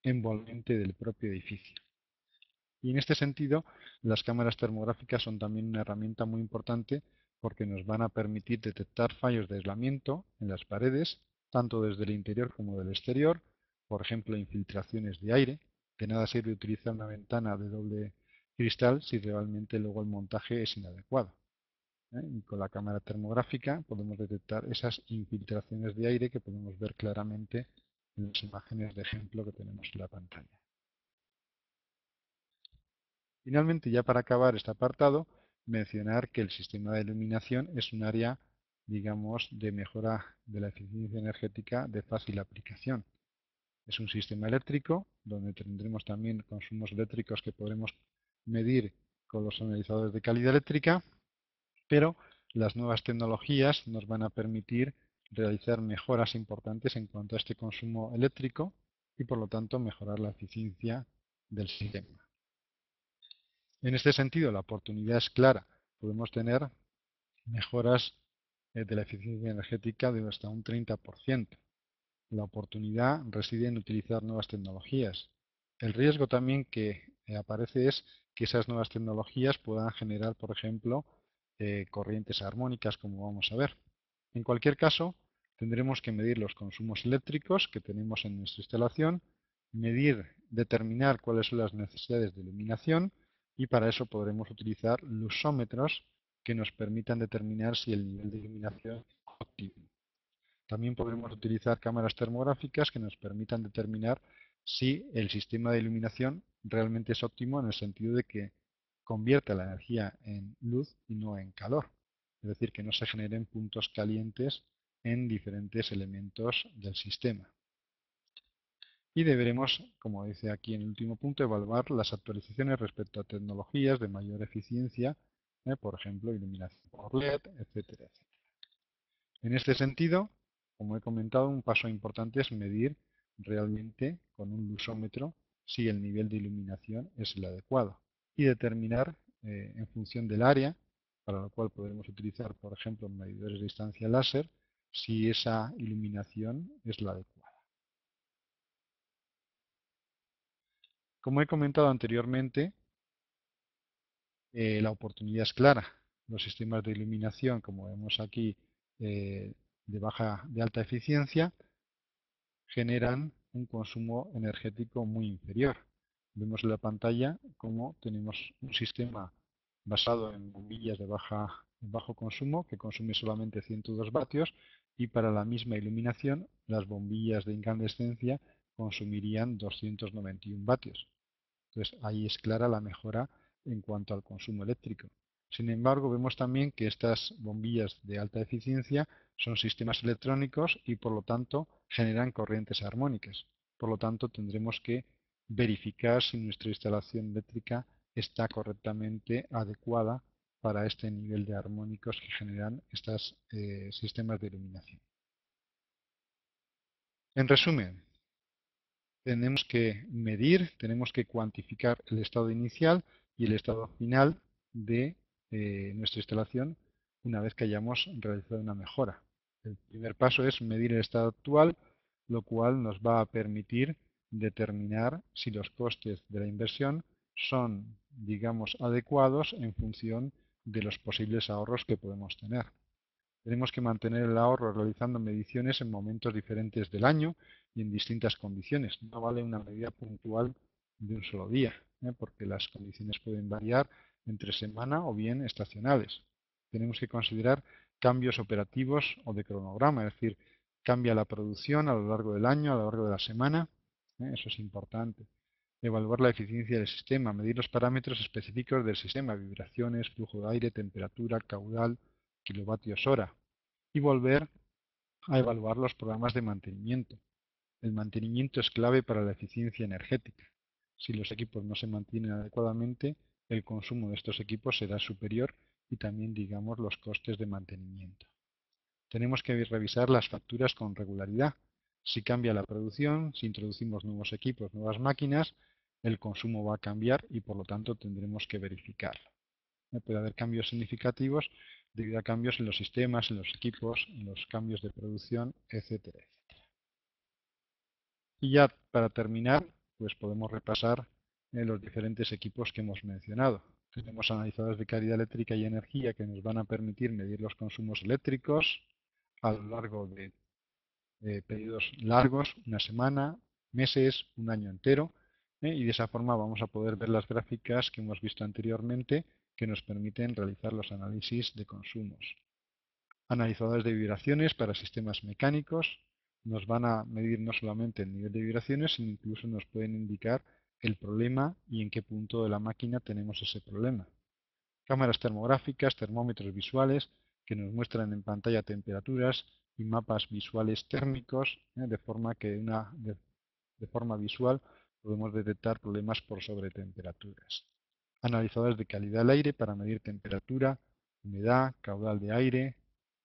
envolvente del propio edificio. Y en este sentido, las cámaras termográficas son también una herramienta muy importante porque nos van a permitir detectar fallos de aislamiento en las paredes, tanto desde el interior como del exterior, por ejemplo, infiltraciones de aire. De nada sirve utilizar una ventana de doble cristal si realmente luego el montaje es inadecuado. Y con la cámara termográfica podemos detectar esas infiltraciones de aire que podemos ver claramente en las imágenes de ejemplo que tenemos en la pantalla. Finalmente, ya para acabar este apartado, mencionar que el sistema de iluminación es un área, digamos, de mejora de la eficiencia energética de fácil aplicación. Es un sistema eléctrico donde tendremos también consumos eléctricos que podremos medir con los analizadores de calidad eléctrica, pero las nuevas tecnologías nos van a permitir realizar mejoras importantes en cuanto a este consumo eléctrico y por lo tanto mejorar la eficiencia del sistema. En este sentido, la oportunidad es clara. Podemos tener mejoras de la eficiencia energética de hasta un 30%. La oportunidad reside en utilizar nuevas tecnologías. El riesgo también que aparece es que esas nuevas tecnologías puedan generar, por ejemplo, corrientes armónicas, como vamos a ver. En cualquier caso, tendremos que medir los consumos eléctricos que tenemos en nuestra instalación, determinar cuáles son las necesidades de iluminación y para eso podremos utilizar lusómetros que nos permitan determinar si el nivel de iluminación es óptimo. También podremos utilizar cámaras termográficas que nos permitan determinar si el sistema de iluminación realmente es óptimo en el sentido de que convierte la energía en luz y no en calor. Es decir, que no se generen puntos calientes en diferentes elementos del sistema. Y deberemos, como dice aquí en el último punto, evaluar las actualizaciones respecto a tecnologías de mayor eficiencia, por ejemplo, iluminación por LED, etcétera, etcétera. En este sentido, como he comentado, un paso importante es medir realmente con un lusómetro si el nivel de iluminación es el adecuado y determinar en función del área, para lo cual podremos utilizar, por ejemplo, medidores de distancia láser, si esa iluminación es la adecuada. Como he comentado anteriormente, la oportunidad es clara. Los sistemas de iluminación, como vemos aquí, de alta eficiencia, generan un consumo energético muy inferior. Vemos en la pantalla cómo tenemos un sistema basado en bombillas de bajo consumo que consume solamente 102 vatios y para la misma iluminación las bombillas de incandescencia consumirían 291 vatios. Entonces ahí es clara la mejora en cuanto al consumo eléctrico. Sin embargo, vemos también que estas bombillas de alta eficiencia son sistemas electrónicos y por lo tanto generan corrientes armónicas. Por lo tanto, tendremos que verificar si nuestra instalación eléctrica está correctamente adecuada para este nivel de armónicos que generan estos sistemas de iluminación. En resumen, tenemos que medir, tenemos que cuantificar el estado inicial y el estado final de nuestra instalación una vez que hayamos realizado una mejora. El primer paso es medir el estado actual, lo cual nos va a permitir determinar si los costes de la inversión son, digamos, adecuados en función de los posibles ahorros que podemos tener. Tenemos que mantener el ahorro realizando mediciones en momentos diferentes del año y en distintas condiciones. No vale una medida puntual de un solo día, porque las condiciones pueden variar entre semana o bien estacionales. Tenemos que considerar cambios operativos o de cronograma, es decir, cambia la producción a lo largo del año, a lo largo de la semana. Eso es importante. Evaluar la eficiencia del sistema, medir los parámetros específicos del sistema, vibraciones, flujo de aire, temperatura, caudal, kilovatios hora, y volver a evaluar los programas de mantenimiento. El mantenimiento es clave para la eficiencia energética. Si los equipos no se mantienen adecuadamente, el consumo de estos equipos será superior y también, digamos, los costes de mantenimiento. Tenemos que revisar las facturas con regularidad. Si cambia la producción, si introducimos nuevos equipos, nuevas máquinas, el consumo va a cambiar y por lo tanto tendremos que verificarlo. Puede haber cambios significativos debido a cambios en los sistemas, en los equipos, en los cambios de producción, etcétera, etcétera. Y ya para terminar, pues podemos repasar los diferentes equipos que hemos mencionado. Tenemos analizadores de calidad eléctrica y energía que nos van a permitir medir los consumos eléctricos a lo largo de periodos largos, una semana, meses, un año entero, y de esa forma vamos a poder ver las gráficas que hemos visto anteriormente que nos permiten realizar los análisis de consumos. Analizadores de vibraciones para sistemas mecánicos nos van a medir no solamente el nivel de vibraciones, sino incluso nos pueden indicar el problema y en qué punto de la máquina tenemos ese problema. Cámaras termográficas, termómetros visuales que nos muestran en pantalla temperaturas y mapas visuales térmicos, de forma que de forma visual podemos detectar problemas por sobretemperaturas. Analizadores de calidad del aire para medir temperatura, humedad, caudal de aire,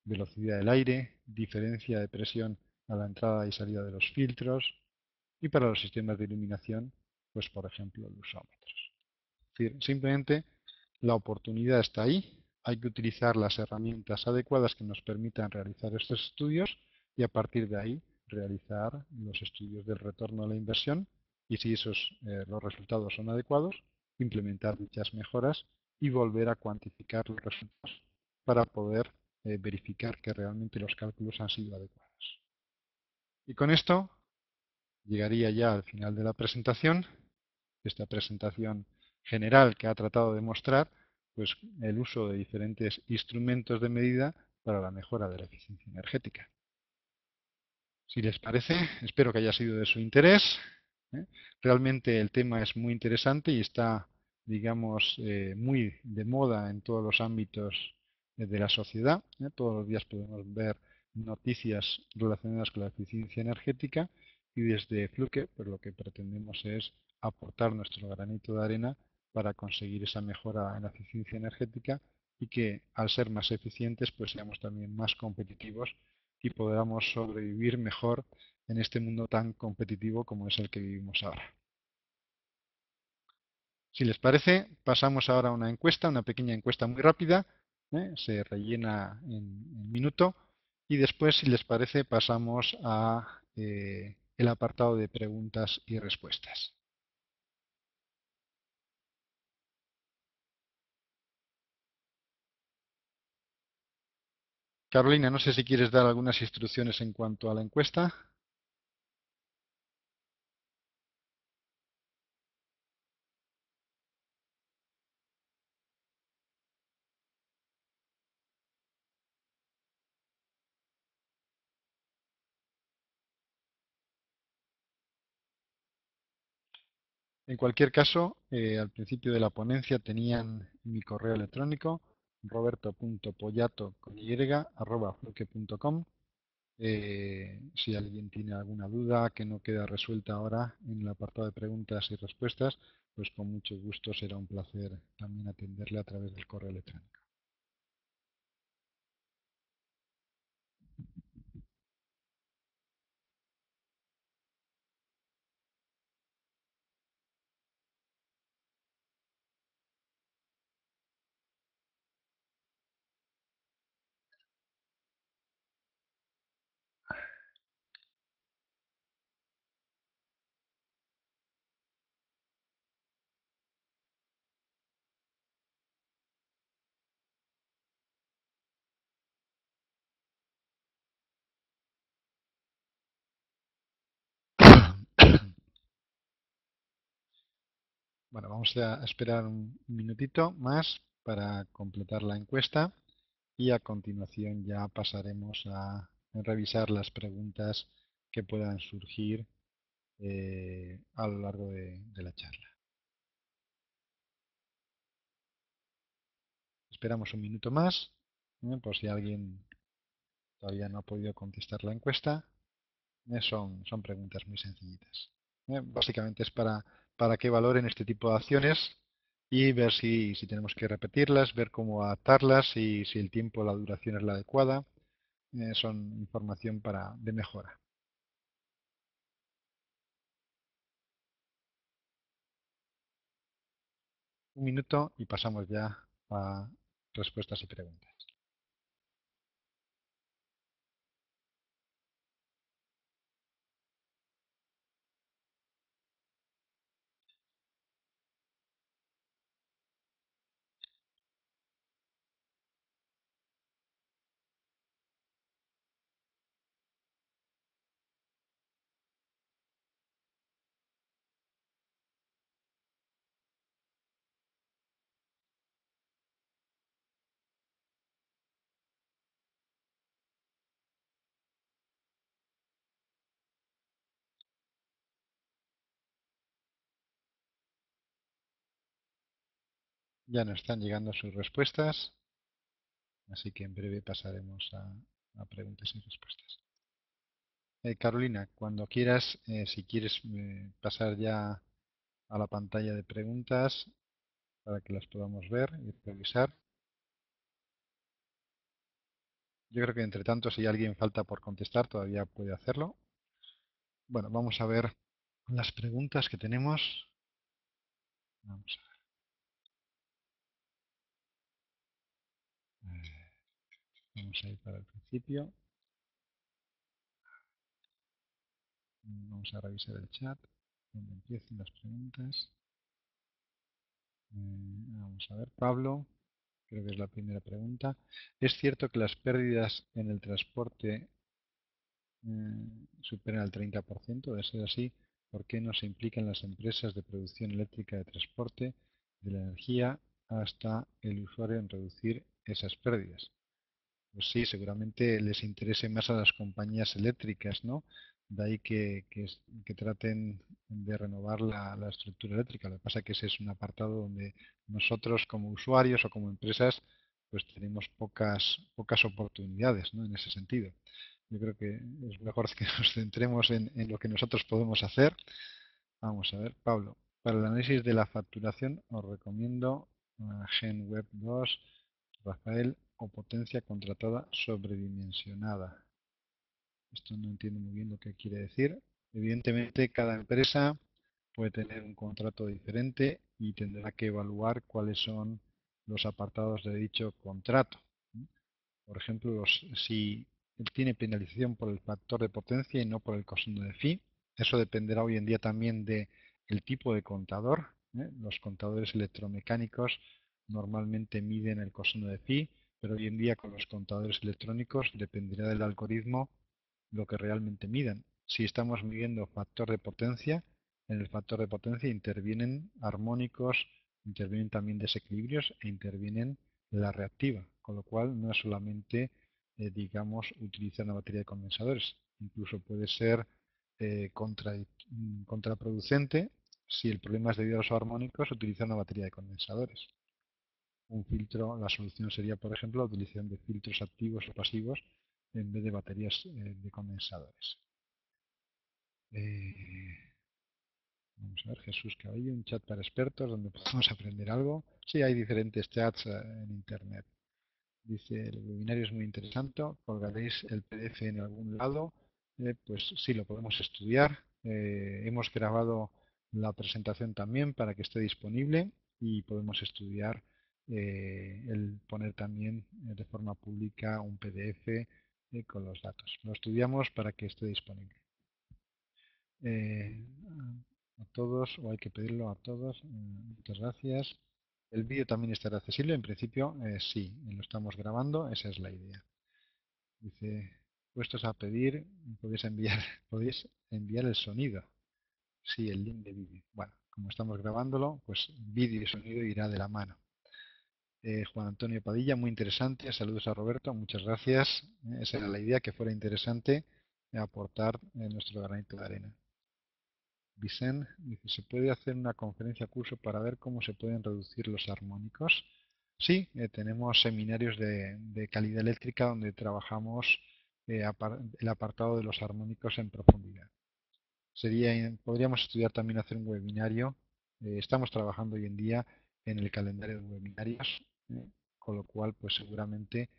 velocidad del aire, diferencia de presión a la entrada y salida de los filtros, y para los sistemas de iluminación, pues por ejemplo lusómetros. Es decir, simplemente la oportunidad está ahí, hay que utilizar las herramientas adecuadas que nos permitan realizar estos estudios y a partir de ahí realizar los estudios del retorno a la inversión y si los resultados son adecuados, implementar dichas mejoras y volver a cuantificar los resultados para poder verificar que realmente los cálculos han sido adecuados. Y con esto llegaría ya al final de la presentación, esta presentación general que ha tratado de mostrar pues, el uso de diferentes instrumentos de medida para la mejora de la eficiencia energética. Si les parece, espero que haya sido de su interés. Realmente el tema es muy interesante y está, digamos, muy de moda en todos los ámbitos de la sociedad. Todos los días podemos ver noticias relacionadas con la eficiencia energética y desde Fluke pues lo que pretendemos es aportar nuestro granito de arena para conseguir esa mejora en la eficiencia energética y que al ser más eficientes pues seamos también más competitivos y podamos sobrevivir mejor en este mundo tan competitivo como es el que vivimos ahora. Si les parece, pasamos ahora a una encuesta, una pequeña encuesta muy rápida, se rellena en un minuto y después, si les parece, pasamos a el apartado de preguntas y respuestas. Carolina, no sé si quieres dar algunas instrucciones en cuanto a la encuesta. En cualquier caso, al principio de la ponencia tenían mi correo electrónico roberto.pollato@fluke.com. Si alguien tiene alguna duda que no queda resuelta ahora en el apartado de preguntas y respuestas, pues con mucho gusto será un placer también atenderle a través del correo electrónico. Bueno, vamos a esperar un minutito más para completar la encuesta y a continuación ya pasaremos a revisar las preguntas que puedan surgir a lo largo de la charla. Esperamos un minuto más, por si alguien todavía no ha podido contestar la encuesta. Son preguntas muy sencillitas. Básicamente es para que valoren este tipo de acciones y ver si tenemos que repetirlas, ver cómo adaptarlas y si el tiempo, la duración es la adecuada. Son información de mejora. Un minuto y pasamos ya a respuestas y preguntas. Ya nos están llegando sus respuestas, así que en breve pasaremos a preguntas y respuestas. Carolina, cuando quieras, si quieres pasar ya a la pantalla de preguntas para que las podamos ver y revisar. Yo creo que entre tanto, si alguien falta por contestar, todavía puede hacerlo. Bueno, vamos a ver las preguntas que tenemos. Vamos a ver. Vamos a ir para el principio. Vamos a revisar el chat donde empiecen las preguntas. Vamos a ver, Pablo, creo que es la primera pregunta. ¿Es cierto que las pérdidas en el transporte superan el 30%? De ser así, ¿por qué no se implican las empresas de producción eléctrica de transporte de la energía hasta el usuario en reducir esas pérdidas? Pues sí, seguramente les interese más a las compañías eléctricas, ¿no? De ahí que traten de renovar la estructura eléctrica. Lo que pasa es que ese es un apartado donde nosotros como usuarios o como empresas pues tenemos pocas oportunidades, ¿no? En ese sentido. Yo creo que es mejor que nos centremos en lo que nosotros podemos hacer. Vamos a ver, Pablo. Para el análisis de la facturación os recomiendo GenWeb 2, Rafael, o potencia contratada sobredimensionada. Esto no entiendo muy bien lo que quiere decir. Evidentemente, cada empresa puede tener un contrato diferente y tendrá que evaluar cuáles son los apartados de dicho contrato. Por ejemplo, si él tiene penalización por el factor de potencia y no por el coseno de phi, eso dependerá hoy en día también de el tipo de contador. Los contadores electromecánicos normalmente miden el coseno de phi, pero hoy en día con los contadores electrónicos dependerá del algoritmo lo que realmente midan. Si estamos midiendo factor de potencia, en el factor de potencia intervienen armónicos, intervienen también desequilibrios e intervienen la reactiva, con lo cual no es solamente, digamos, utilizar una batería de condensadores, incluso puede ser contraproducente si el problema es debido a los armónicos, utilizar una batería de condensadores. Un filtro, la solución sería, por ejemplo, la utilización de filtros activos o pasivos en vez de baterías de condensadores. Eh, Vamos a ver, Jesús Cabello, un chat para expertos donde podemos aprender algo. Sí, hay diferentes chats en Internet. Dice, el webinario es muy interesante, colgaréis el PDF en algún lado. Pues sí, lo podemos estudiar. Hemos grabado la presentación también para que esté disponible y podemos estudiar el poner también de forma pública un PDF con los datos. Lo estudiamos para que esté disponible. Eh, a todos, o hay que pedirlo a todos. Muchas gracias. El vídeo también estará accesible. En principio, sí, lo estamos grabando. Esa es la idea. Dice, puestos a pedir, podéis enviar, podéis enviar el sonido. Sí, el link de vídeo. Bueno, como estamos grabándolo, pues vídeo y sonido irá de la mano. Juan Antonio Padilla, muy interesante. Saludos a Roberto, muchas gracias. Esa era la idea, que fuera interesante aportar nuestro granito de arena. Vicente dice, ¿se puede hacer una conferencia curso para ver cómo se pueden reducir los armónicos? Sí, tenemos seminarios de calidad eléctrica donde trabajamos el apartado de los armónicos en profundidad. Podríamos estudiar también hacer un webinario. Estamos trabajando hoy en día en el calendario de webinarios, con lo cual pues seguramente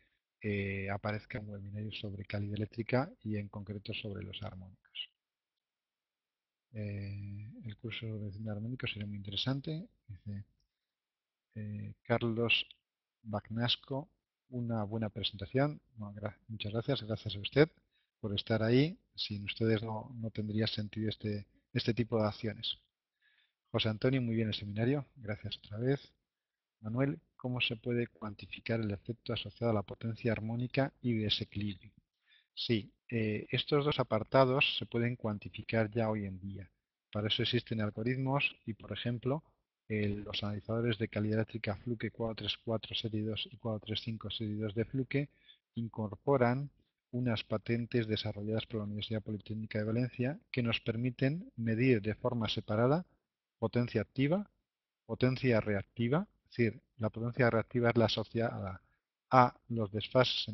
aparezca un webinario sobre calidad eléctrica y en concreto sobre los armónicos. El curso de armónicos sería muy interesante. Dice, Carlos Bagnasco, una buena presentación. Bueno, muchas gracias, gracias a usted por estar ahí. Sin ustedes no tendría sentido este tipo de acciones. José Antonio, muy bien el seminario, gracias otra vez. Manuel, ¿cómo se puede cuantificar el efecto asociado a la potencia armónica y desequilibrio? Sí, estos dos apartados se pueden cuantificar ya hoy en día. Para eso existen algoritmos y, por ejemplo, los analizadores de calidad eléctrica Fluke 434 Serie 2 y 435 Serie 2 de Fluke incorporan unas patentes desarrolladas por la Universidad Politécnica de Valencia que nos permiten medir de forma separada potencia activa, potencia reactiva, es decir, la potencia reactiva es la asociada a los desfases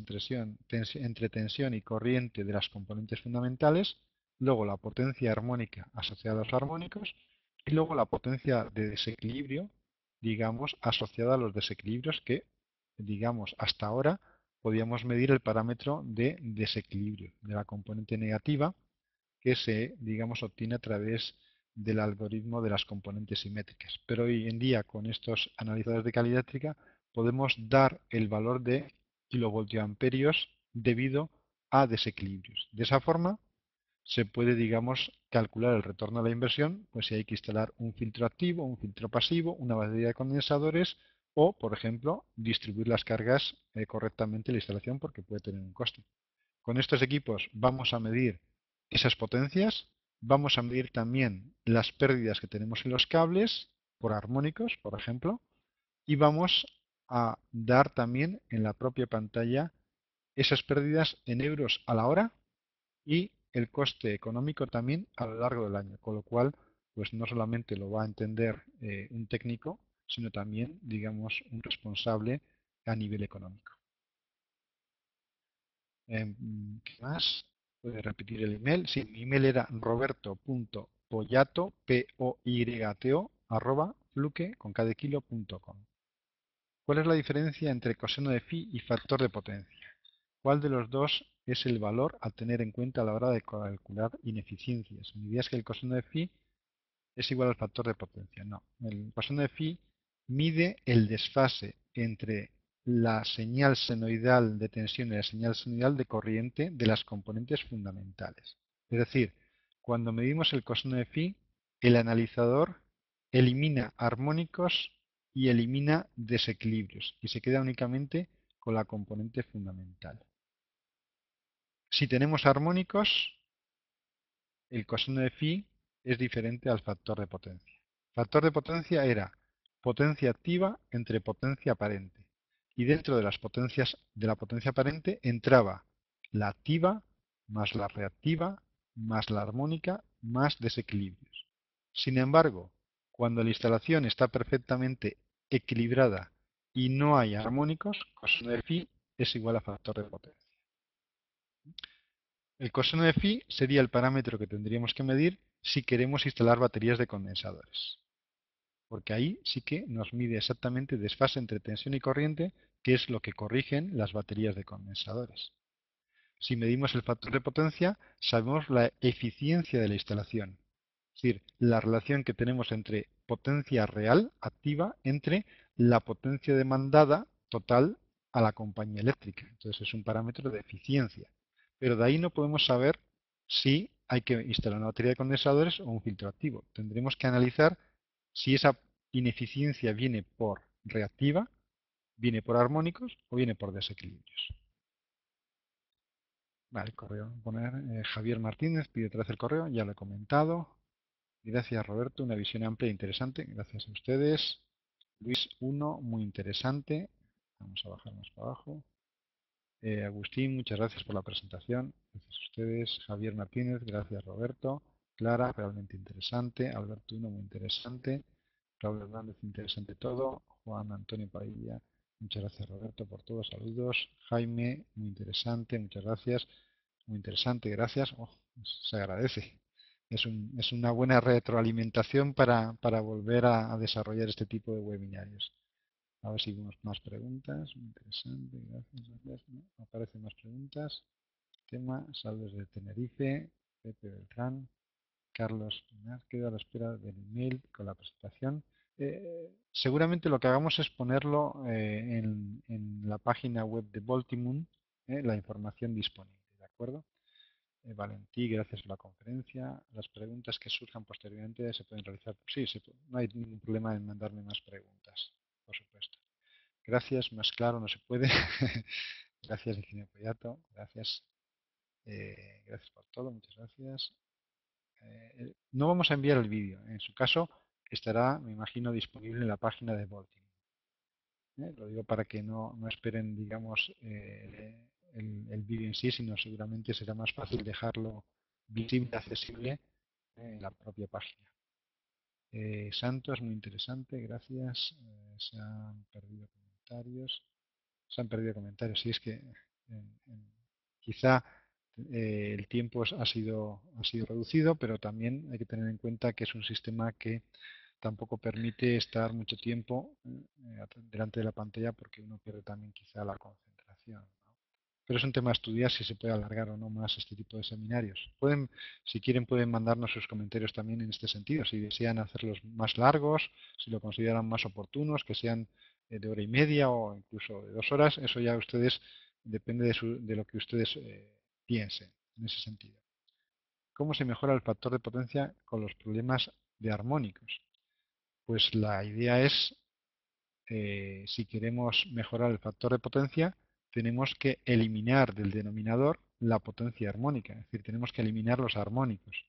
entre tensión y corriente de las componentes fundamentales, luego la potencia armónica asociada a los armónicos y luego la potencia de desequilibrio, digamos, asociada a los desequilibrios que, digamos, hasta ahora podíamos medir el parámetro de desequilibrio de la componente negativa que se, digamos, obtiene a través del algoritmo de las componentes simétricas. Pero hoy en día, con estos analizadores de calidad eléctrica, podemos dar el valor de kilovoltioamperios debido a desequilibrios. De esa forma, se puede, digamos, calcular el retorno a la inversión, pues si hay que instalar un filtro activo, un filtro pasivo, una batería de condensadores o, por ejemplo, distribuir las cargas correctamente en la instalación porque puede tener un coste. Con estos equipos vamos a medir esas potencias, vamos a medir también las pérdidas que tenemos en los cables por armónicos, por ejemplo, y vamos a dar también en la propia pantalla esas pérdidas en euros a la hora y el coste económico también a lo largo del año, con lo cual pues no solamente lo va a entender un técnico, sino también, digamos, un responsable a nivel económico. ¿Qué más? ¿Puede repetir el email? Sí, mi email era roberto.poyato, P-O-Y-T-O, fluke, con cada kilo.com. ¿Cuál es la diferencia entre coseno de phi y factor de potencia? ¿Cuál de los dos es el valor a tener en cuenta a la hora de calcular ineficiencias? Mi idea es que el coseno de phi es igual al factor de potencia. No, el coseno de phi mide el desfase entre la señal senoidal de tensión y la señal senoidal de corriente de las componentes fundamentales. Es decir, cuando medimos el coseno de phi, el analizador elimina armónicos y elimina desequilibrios y se queda únicamente con la componente fundamental. Si tenemos armónicos, el coseno de phi es diferente al factor de potencia. Factor de potencia era potencia activa entre potencia aparente. Y dentro de las potencias de la potencia aparente entraba la activa más la reactiva más la armónica más desequilibrios. Sin embargo, cuando la instalación está perfectamente equilibrada y no hay armónicos, coseno de phi es igual a factor de potencia. El coseno de phi sería el parámetro que tendríamos que medir si queremos instalar baterías de condensadores, porque ahí sí que nos mide exactamente desfase entre tensión y corriente, que es lo que corrigen las baterías de condensadores. Si medimos el factor de potencia, sabemos la eficiencia de la instalación, es decir, la relación que tenemos entre potencia real, activa, entre la potencia demandada total a la compañía eléctrica. Entonces es un parámetro de eficiencia. Pero de ahí no podemos saber si hay que instalar una batería de condensadores o un filtro activo. Tendremos que analizar si esa ineficiencia viene por reactiva, viene por armónicos o viene por desequilibrios. Vale, correo. Poner Javier Martínez, pide otra vez el correo, ya lo he comentado. Gracias Roberto, una visión amplia e interesante. Gracias a ustedes. Luis 1, muy interesante. Vamos a bajar más para abajo. Agustín, muchas gracias por la presentación. Gracias a ustedes. Javier Martínez, gracias Roberto. Clara, realmente interesante. Alberto 1, muy interesante. Raúl Hernández, interesante todo. Juan Antonio Padilla, muchas gracias Roberto por todo. Saludos. Jaime, muy interesante, muchas gracias. Muy interesante, gracias. Oh, se agradece. Es una buena retroalimentación para volver a desarrollar este tipo de webinarios. A ver si vemos más preguntas. Muy interesante, gracias, gracias. No, aparecen más preguntas. Tema, saldos de Tenerife, Pepe Beltrán, Carlos, quedo a la espera del email con la presentación. Seguramente lo que hagamos es ponerlo en la página web de Baltimore, la información disponible, ¿de acuerdo? Valentí, gracias por la conferencia. Las preguntas que surjan posteriormente se pueden realizar. Sí, no hay ningún problema en mandarme más preguntas, por supuesto. Gracias, más claro no se puede. Gracias, ingeniero Collato. Gracias. Gracias por todo, muchas gracias. No vamos a enviar el vídeo. En su caso, estará, me imagino, disponible en la página de Baltimore. Lo digo para que no esperen, digamos, el vídeo en sí, sino seguramente será más fácil dejarlo visible, accesible en la propia página. Santos, muy interesante, gracias. Se han perdido comentarios. Se han perdido comentarios. Sí, es que quizá el tiempo ha sido reducido, pero también hay que tener en cuenta que es un sistema que tampoco permite estar mucho tiempo delante de la pantalla porque uno pierde también quizá la concentración, ¿no? Pero es un tema a estudiar si se puede alargar o no más este tipo de seminarios. Si quieren, pueden mandarnos sus comentarios también en este sentido. Si desean hacerlos más largos, si lo consideran más oportunos, que sean de hora y media o incluso de 2 horas, eso ya ustedes depende de lo que ustedes piensen en ese sentido. ¿Cómo se mejora el factor de potencia con los problemas de armónicos? Pues la idea es, si queremos mejorar el factor de potencia, tenemos que eliminar del denominador la potencia armónica, es decir, tenemos que eliminar los armónicos.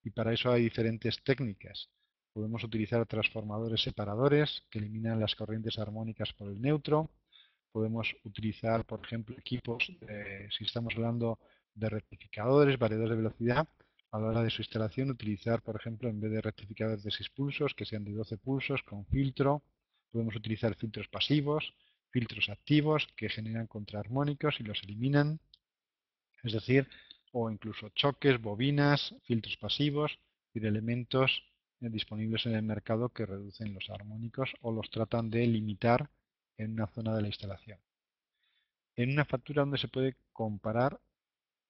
Y para eso hay diferentes técnicas. Podemos utilizar transformadores separadores que eliminan las corrientes armónicas por el neutro. Podemos utilizar, por ejemplo, equipos, si estamos hablando de rectificadores, variadores de velocidad, a la hora de su instalación utilizar, por ejemplo, en vez de rectificadores de 6 pulsos, que sean de 12 pulsos con filtro. Podemos utilizar filtros pasivos, filtros activos que generan contraarmónicos y los eliminan. Es decir, o incluso choques, bobinas, filtros pasivos y de elementos disponibles en el mercado que reducen los armónicos o los tratan de limitar en una zona de la instalación. En una factura donde se puede comparar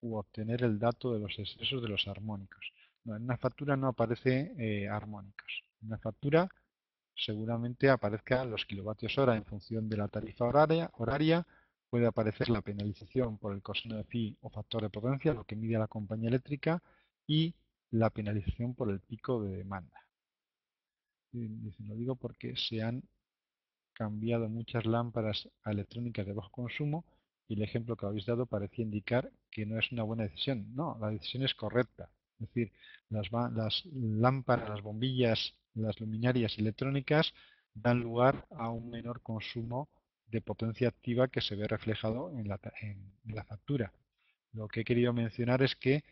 u obtener el dato de los excesos de los armónicos. No, en una factura no aparece armónicos. En una factura seguramente aparezcan los kilovatios hora en función de la tarifa horaria. Puede aparecer la penalización por el coseno de phi o factor de potencia, lo que mide la compañía eléctrica, y la penalización por el pico de demanda. Y lo digo porque se han cambiado muchas lámparas a electrónicas de bajo consumo y el ejemplo que habéis dado parecía indicar que no es una buena decisión. No, la decisión es correcta. Es decir, las lámparas, las bombillas, las luminarias electrónicas dan lugar a un menor consumo de potencia activa que se ve reflejado en la factura. Lo que he querido mencionar es que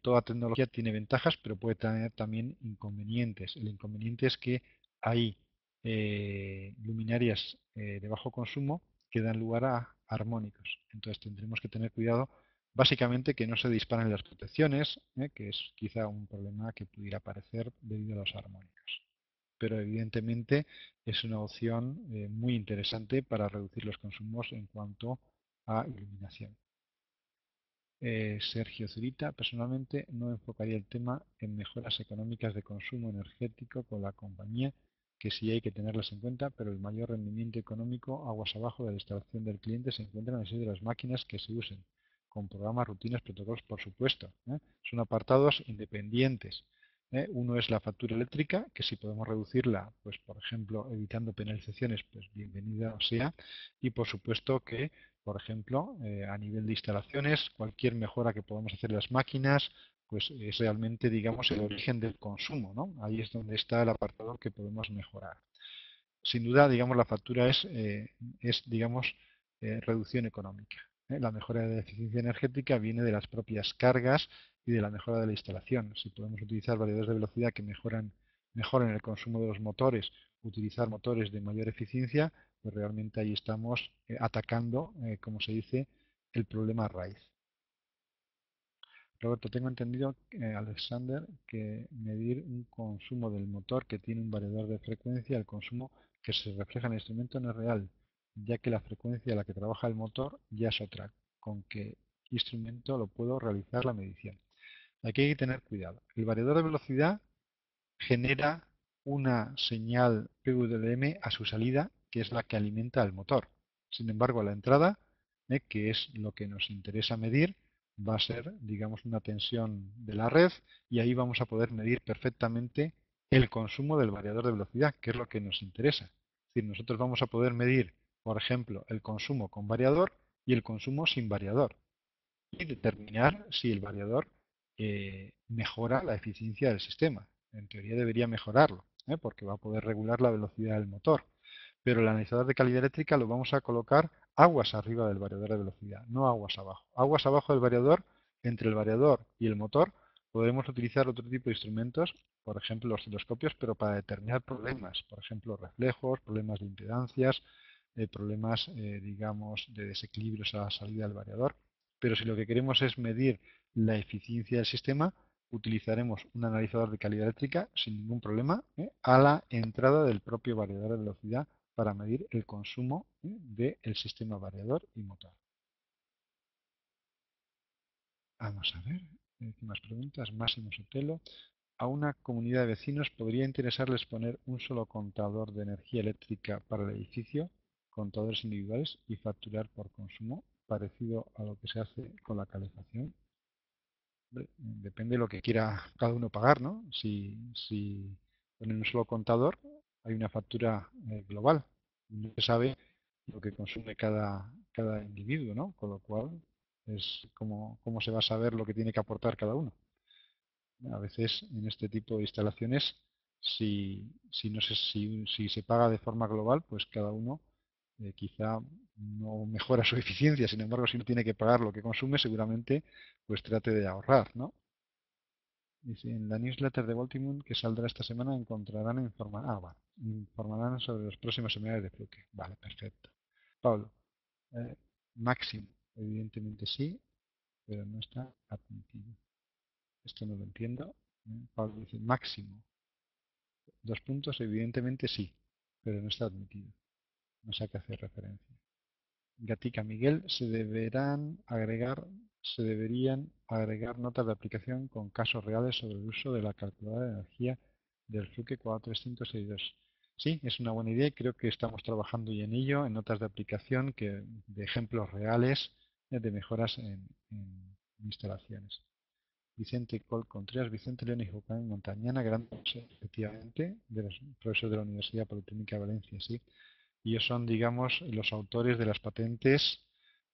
toda tecnología tiene ventajas, pero puede tener también inconvenientes. El inconveniente es que hay luminarias de bajo consumo que dan lugar a armónicos. Entonces tendremos que tener cuidado, básicamente, que no se disparen las protecciones, que es quizá un problema que pudiera aparecer debido a los armónicos. Pero evidentemente es una opción muy interesante para reducir los consumos en cuanto a iluminación. Sergio Zurita, personalmente no enfocaría el tema en mejoras económicas de consumo energético con la compañía, que sí hay que tenerlas en cuenta, pero el mayor rendimiento económico aguas abajo de la instalación del cliente se encuentra en el de las máquinas que se usen, con programas, rutinas, protocolos, por supuesto. Son apartados independientes. Uno es la factura eléctrica, que si podemos reducirla, pues por ejemplo, evitando penalizaciones, pues bienvenida sea. Y por supuesto que, por ejemplo, a nivel de instalaciones, cualquier mejora que podamos hacer en las máquinas, pues es realmente, digamos, el origen del consumo, ¿no? Ahí es donde está el apartado que podemos mejorar. Sin duda, digamos, la factura es digamos, reducción económica. La mejora de la eficiencia energética viene de las propias cargas y de la mejora de la instalación. Si podemos utilizar variadores de velocidad que mejoran el consumo de los motores, utilizar motores de mayor eficiencia, pues realmente ahí estamos atacando, como se dice, el problema raíz. Roberto, tengo entendido, Alexander, que medir un consumo del motor que tiene un variador de frecuencia, el consumo que se refleja en el instrumento no es real, ya que la frecuencia a la que trabaja el motor ya es otra. ¿Con qué instrumento lo puedo realizar la medición? Aquí hay que tener cuidado. El variador de velocidad genera una señal PWM a su salida, que es la que alimenta el motor. Sin embargo, a la entrada, que es lo que nos interesa medir, va a ser, digamos, una tensión de la red y ahí vamos a poder medir perfectamente el consumo del variador de velocidad, que es lo que nos interesa. Es decir, nosotros vamos a poder medir, por ejemplo, el consumo con variador y el consumo sin variador y determinar si el variador mejora la eficiencia del sistema. En teoría debería mejorarlo, porque va a poder regular la velocidad del motor. Pero el analizador de calidad eléctrica lo vamos a colocar aguas arriba del variador de velocidad, no aguas abajo. Aguas abajo del variador, entre el variador y el motor, podremos utilizar otro tipo de instrumentos, por ejemplo los osciloscopios, pero para determinar problemas, por ejemplo reflejos, problemas de impedancias, problemas, digamos, de desequilibrios a la salida del variador. Pero si lo que queremos es medir la eficiencia del sistema, utilizaremos un analizador de calidad eléctrica sin ningún problema a la entrada del propio variador de velocidad para medir el consumo del sistema variador y motor. Vamos a ver, más preguntas. Máximo Sotelo. ¿A una comunidad de vecinos podría interesarles poner un solo contador de energía eléctrica para el edificio, contadores individuales y facturar por consumo, parecido a lo que se hace con la calefacción? Depende de lo que quiera cada uno pagar, ¿no? Si ponen un solo contador, hay una factura global. No se sabe lo que consume cada individuo, ¿no? Con lo cual es cómo se va a saber lo que tiene que aportar cada uno. A veces en este tipo de instalaciones, si se paga de forma global, pues cada uno quizá no mejora su eficiencia. Sin embargo, si no tiene que pagar lo que consume, seguramente pues trate de ahorrar, ¿no? Dice, en la newsletter de Baltimore que saldrá esta semana informarán sobre los próximos seminarios de Fluke. Vale, perfecto. Pablo, eh, máximo, evidentemente sí, pero no está admitido. Esto no lo entiendo. Pablo dice máximo, dos puntos, evidentemente sí, pero no está admitido. No sé a qué hacer referencia. Gatica Miguel, se deberían agregar notas de aplicación con casos reales sobre el uso de la calculadora de energía del Fluke 43562. Sí, es una buena idea y creo que estamos trabajando ya en ello, en notas de aplicación de ejemplos reales de mejoras en instalaciones. Vicente Col Contreras, Vicente León y Juan Montañana, grandes efectivamente, de los profesores de la Universidad Politécnica de Valencia, sí. Y ellos son, digamos, los autores de las patentes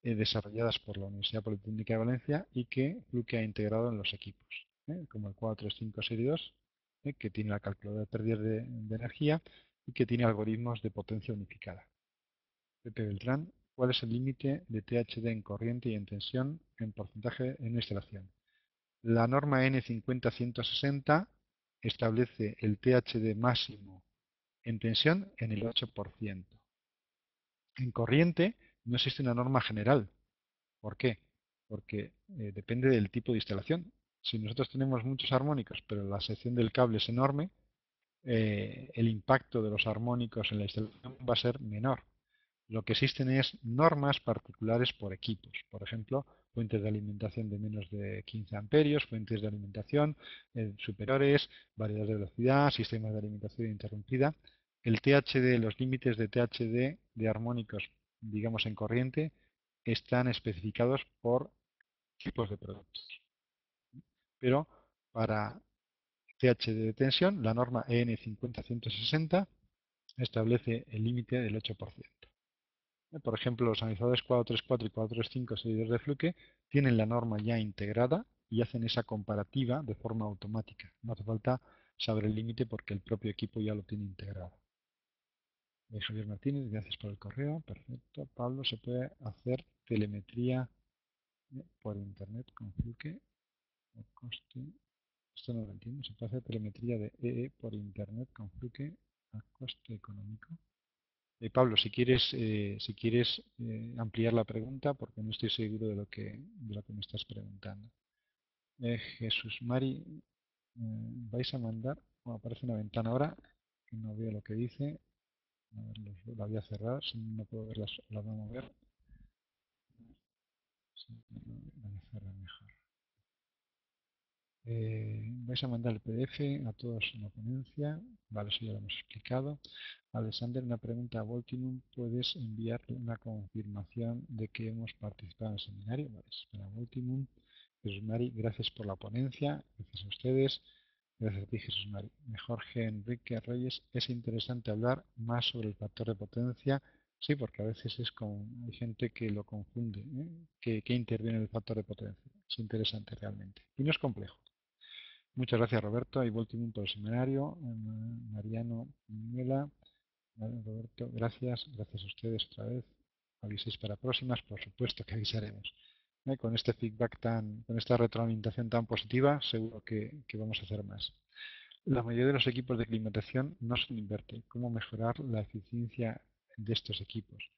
desarrolladas por la Universidad Politécnica de Valencia y que Fluke ha integrado en los equipos, como el 435 Serie 2, que tiene la calculadora de pérdidas de energía y que tiene algoritmos de potencia unificada. Pepe Beltrán, ¿cuál es el límite de THD en corriente y en tensión en porcentaje en instalación? La norma N50160 establece el THD máximo en tensión en el 8%. En corriente no existe una norma general. ¿Por qué? Porque depende del tipo de instalación. Si nosotros tenemos muchos armónicos, pero la sección del cable es enorme, el impacto de los armónicos en la instalación va a ser menor. Lo que existen es normas particulares por equipos. Por ejemplo, fuentes de alimentación de menos de 15 amperios, fuentes de alimentación superiores, variedad de velocidad, sistemas de alimentación interrumpida. El THD, los límites de THD de armónicos, digamos en corriente, están especificados por tipos de productos. Pero para THD de tensión, la norma EN50160 establece el límite del 8%. Por ejemplo, los analizadores 434 y 435 seguidores de Fluke tienen la norma ya integrada y hacen esa comparativa de forma automática. No hace falta saber el límite porque el propio equipo ya lo tiene integrado. Javier Martínez, gracias por el correo. Perfecto. Pablo, ¿se puede hacer telemetría por internet con Fluke? ¿O coste? Esto no lo entiendo. ¿Se puede hacer telemetría de EE por internet con Fluke a coste económico? Pablo, si quieres ampliar la pregunta, porque no estoy seguro de lo que me estás preguntando. Jesús Mari, vais a mandar, aparece una ventana ahora, que no veo lo que dice. A ver, la voy a cerrar, si no puedo verlas, las voy a mover. Sí, la voy a cerrar mejor. vais a mandar el PDF a todos en la ponencia. Vale, eso ya lo hemos explicado. Alexander, una pregunta a Voltimum. ¿Puedes enviar una confirmación de que hemos participado en el seminario? Vale, espera, Voltimum. Jesús Mari, gracias por la ponencia. Gracias a ustedes. Gracias a ti, Jesús Mari. Jorge Enrique Reyes, es interesante hablar más sobre el factor de potencia. Sí, porque a veces es como, hay gente que lo confunde, ¿eh? Que interviene en el factor de potencia. Es interesante realmente. Y no es complejo. Muchas gracias, Roberto y Voltimum por el seminario. Mariano Piñuela. Vale, Roberto, gracias. Gracias a ustedes otra vez. Aviséis para próximas, por supuesto que avisaremos. Con este feedback con esta retroalimentación tan positiva, seguro que vamos a hacer más. La mayoría de los equipos de climatización no son inverter. ¿Cómo mejorar la eficiencia de estos equipos?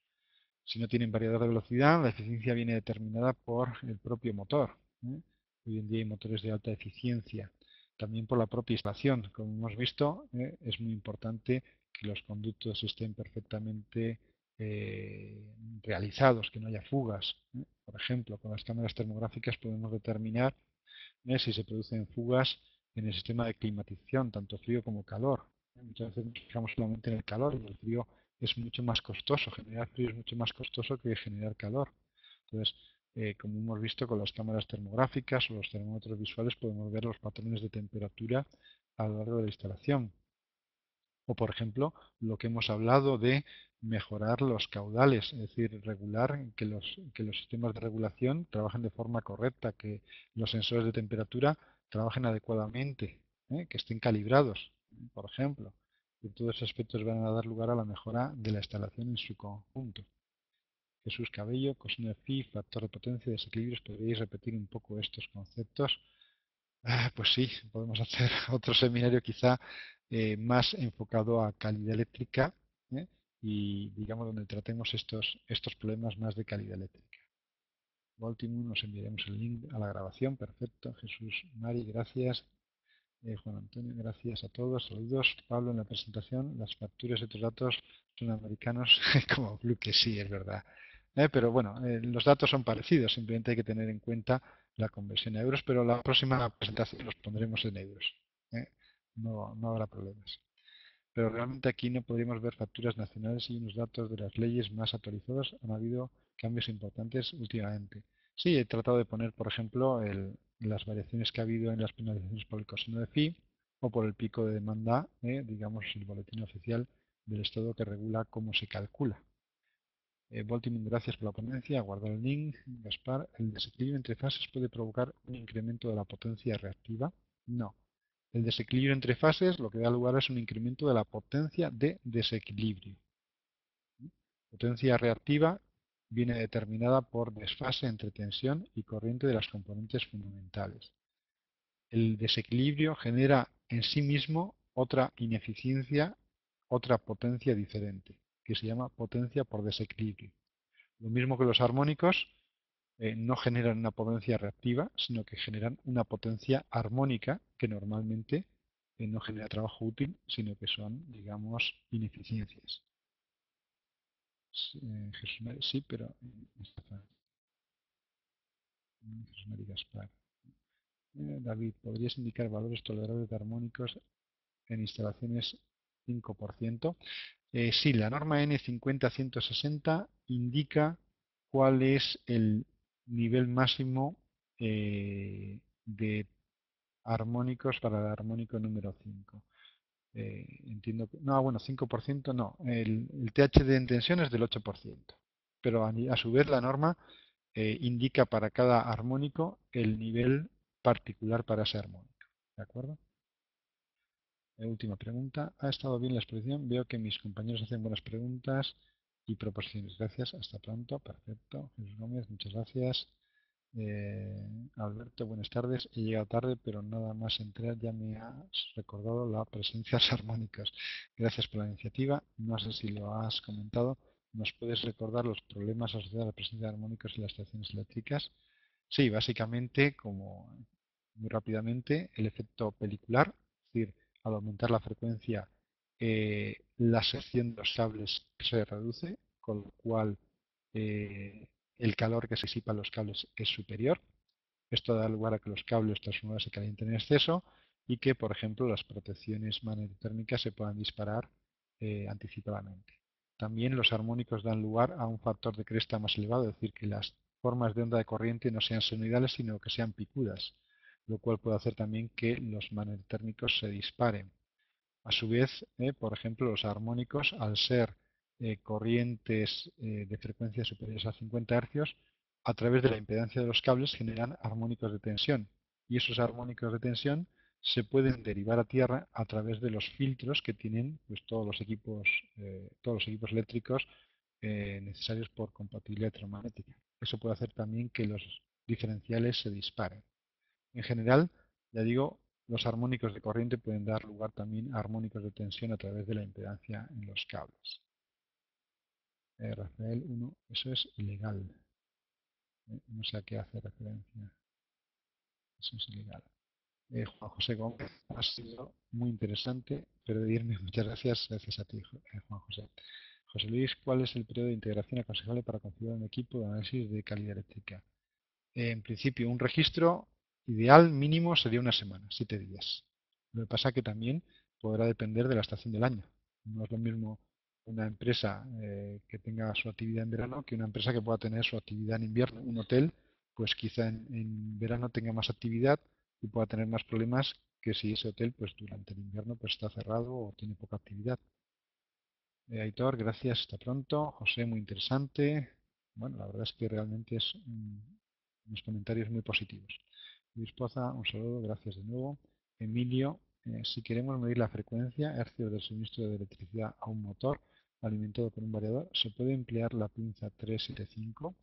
Si no tienen variedad de velocidad, la eficiencia viene determinada por el propio motor. Hoy en día hay motores de alta eficiencia. También por la propia instalación. Como hemos visto, es muy importante que los conductos estén perfectamente realizados, que no haya fugas. Por ejemplo, con las cámaras termográficas podemos determinar si se producen fugas en el sistema de climatización, tanto frío como calor. Muchas veces nos fijamos solamente en el calor y el frío es mucho más costoso. Generar frío es mucho más costoso que generar calor. Entonces, como hemos visto con las cámaras termográficas o los termómetros visuales, podemos ver los patrones de temperatura a lo largo de la instalación. O, por ejemplo, lo que hemos hablado de mejorar los caudales, es decir, regular que los sistemas de regulación trabajen de forma correcta, que los sensores de temperatura trabajen adecuadamente, que estén calibrados, por ejemplo. Y todos esos aspectos van a dar lugar a la mejora de la instalación en su conjunto. Jesús Cabello, coseno de phi, factor de potencia, desequilibrios. ¿Podríais repetir un poco estos conceptos? Pues sí, podemos hacer otro seminario quizá más enfocado a calidad eléctrica, ¿eh? Y digamos donde tratemos estos problemas más de calidad eléctrica. Baltimore, nos enviaremos el link a la grabación. Perfecto. Jesús Mari, gracias. Juan Antonio, gracias a todos. Saludos. Pablo, en la presentación, las facturas y otros datos son americanos como Blue, que sí, es verdad. Pero bueno, los datos son parecidos, simplemente hay que tener en cuenta la conversión a euros, pero la próxima presentación los pondremos en euros. ¿eh? No habrá problemas. Pero realmente aquí no podríamos ver facturas nacionales y unos datos de las leyes más actualizados. Han habido cambios importantes últimamente. Sí, he tratado de poner, por ejemplo, las variaciones que ha habido en las penalizaciones por el coseno de phi o por el pico de demanda, digamos, el boletín oficial del Estado que regula cómo se calcula. Baltimore, gracias por la ponencia. Guardar el link. Gaspar, ¿el desequilibrio entre fases puede provocar un incremento de la potencia reactiva? No. El desequilibrio entre fases lo que da lugar es un incremento de la potencia de desequilibrio. Potencia reactiva viene determinada por desfase entre tensión y corriente de las componentes fundamentales. El desequilibrio genera en sí mismo otra ineficiencia, otra potencia diferente, que se llama potencia por desequilibrio. Lo mismo que los armónicos no generan una potencia reactiva, sino que generan una potencia armónica que normalmente no genera trabajo útil, sino que son, digamos, ineficiencias. Jesús María, sí, pero Jesús María Gaspar. David, ¿podrías indicar valores tolerables de armónicos en instalaciones 5%? Sí, la norma N50-160 indica cuál es el nivel máximo de armónicos para el armónico número 5. Entiendo que, no, bueno, 5% no. El THD en tensión es del 8%. Pero a su vez la norma indica para cada armónico el nivel particular para ese armónico. ¿De acuerdo? Última pregunta. ¿Ha estado bien la exposición? Veo que mis compañeros hacen buenas preguntas y proposiciones. Gracias. Hasta pronto. Perfecto. Jesús Gómez, muchas gracias. Alberto, buenas tardes. He llegado tarde, pero nada más entrar ya me has recordado la presencia de los armónicos. Gracias por la iniciativa. No sé si lo has comentado. ¿Nos puedes recordar los problemas asociados a la presencia de armónicos en las estaciones eléctricas? Sí, básicamente, como muy rápidamente, el efecto pelicular, es decir, al aumentar la frecuencia, la sección de los cables se reduce, con lo cual el calor que se disipa en los cables es superior. Esto da lugar a que los cables transformadores se calienten en exceso y que, por ejemplo, las protecciones magnetotérmicas se puedan disparar anticipadamente. También los armónicos dan lugar a un factor de cresta más elevado, es decir, que las formas de onda de corriente no sean senoidales, sino que sean picudas, lo cual puede hacer también que los magnetotérmicos se disparen. A su vez, por ejemplo, los armónicos, al ser corrientes de frecuencias superiores a 50 Hz, a través de la impedancia de los cables generan armónicos de tensión. Y esos armónicos de tensión se pueden derivar a tierra a través de los filtros que tienen pues, todos los equipos eléctricos necesarios por compatibilidad electromagnética. Eso puede hacer también que los diferenciales se disparen. En general, ya digo, los armónicos de corriente pueden dar lugar también a armónicos de tensión a través de la impedancia en los cables. Rafael 1, eso es ilegal. No sé a qué hace referencia. Eso es ilegal. Juan José Gómez, ha sido muy interesante, pero de irme, muchas gracias, gracias a ti, Juan José. José Luis, ¿cuál es el periodo de integración aconsejable para configurar un equipo de análisis de calidad eléctrica? En principio, un registro ideal mínimo sería una semana, 7 días. Lo que pasa que también podrá depender de la estación del año. No es lo mismo una empresa que tenga su actividad en verano que una empresa que pueda tener su actividad en invierno. Un hotel, pues quizá en verano tenga más actividad y pueda tener más problemas que si ese hotel, pues durante el invierno, pues está cerrado o tiene poca actividad. Aitor, gracias, hasta pronto. José, muy interesante. Bueno, la verdad es que realmente es unos comentarios muy positivos. Luis Poza, un saludo, gracias de nuevo. Emilio, si queremos medir la frecuencia, hercios del suministro de electricidad a un motor alimentado por un variador, ¿se puede emplear la pinza 375?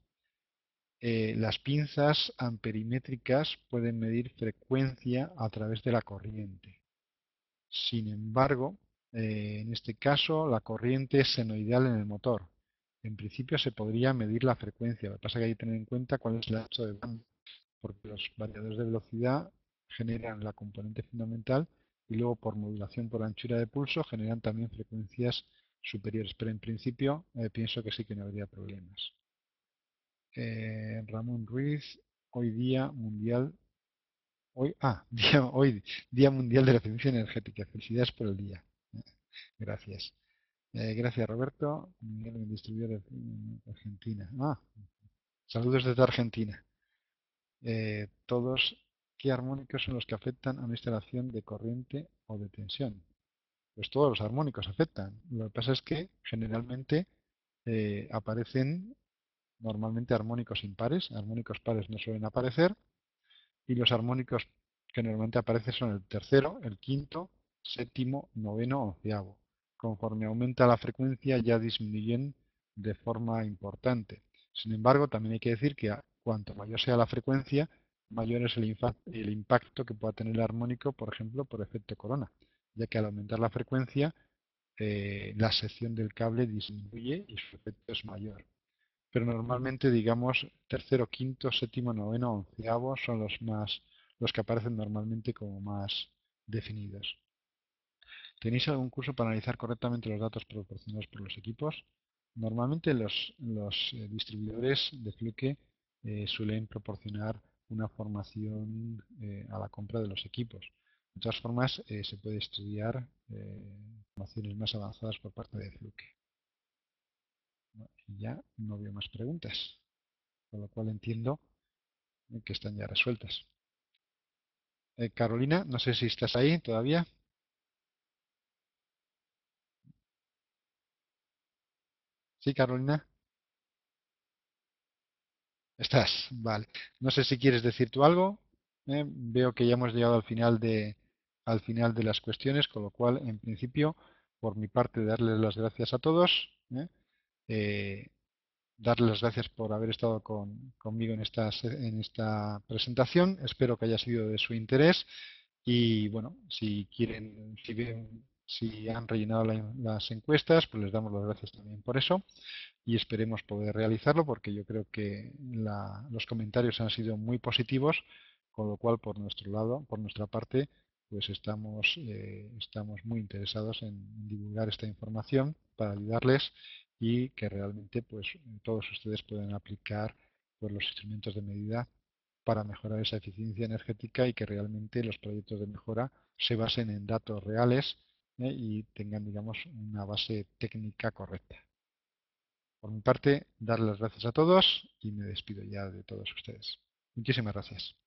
Las pinzas amperimétricas pueden medir frecuencia a través de la corriente. Sin embargo, en este caso la corriente es senoidal en el motor. En principio se podría medir la frecuencia, lo que pasa es que hay que tener en cuenta cuál es el ancho de banda, porque los variadores de velocidad generan la componente fundamental y luego por modulación por anchura de pulso generan también frecuencias superiores, pero en principio pienso que sí que no habría problemas. Ramón Ruiz, hoy día mundial hoy, Día Mundial de la Eficiencia Energética. Felicidades por el día. Gracias. Gracias, Roberto. Miguel, distribuidor de Argentina. Saludos desde Argentina. Todos, ¿qué armónicos son los que afectan a una instalación de corriente o de tensión? Pues todos los armónicos afectan. Lo que pasa es que generalmente aparecen normalmente armónicos impares. Armónicos pares no suelen aparecer y los armónicos que normalmente aparecen son el tercero, el quinto, séptimo, noveno, onceavo. Conforme aumenta la frecuencia ya disminuyen de forma importante. Sin embargo, también hay que decir que cuanto mayor sea la frecuencia, mayor es el impacto que pueda tener el armónico, por ejemplo, por efecto corona, ya que al aumentar la frecuencia, la sección del cable disminuye y su efecto es mayor, pero normalmente, digamos, tercero, quinto, séptimo, noveno, onceavo son los que aparecen normalmente como más definidos. ¿Tenéis algún curso para analizar correctamente los datos proporcionados por los equipos? Normalmente los distribuidores de Fluke suelen proporcionar una formación a la compra de los equipos. De todas formas, se puede estudiar formaciones más avanzadas por parte de Fluke. Y ya no veo más preguntas, con lo cual entiendo que están ya resueltas. Carolina, no sé si estás ahí todavía. Sí, Carolina, estás. Vale. No sé si quieres decir tú algo. Veo que ya hemos llegado al final de las cuestiones, con lo cual, en principio, por mi parte, darles las gracias a todos. Eh, Darles las gracias por haber estado conmigo en esta presentación. Espero que haya sido de su interés. Y bueno, si quieren, si han rellenado las encuestas, pues les damos las gracias también por eso y esperemos poder realizarlo porque yo creo que los comentarios han sido muy positivos, con lo cual por nuestro lado, por nuestra parte, pues estamos muy interesados en divulgar esta información para ayudarles y que realmente pues todos ustedes puedan aplicar pues, los instrumentos de medida para mejorar esa eficiencia energética y que realmente los proyectos de mejora se basen en datos reales y tengan, digamos, una base técnica correcta. Por mi parte, darles las gracias a todos y me despido ya de todos ustedes. Muchísimas gracias.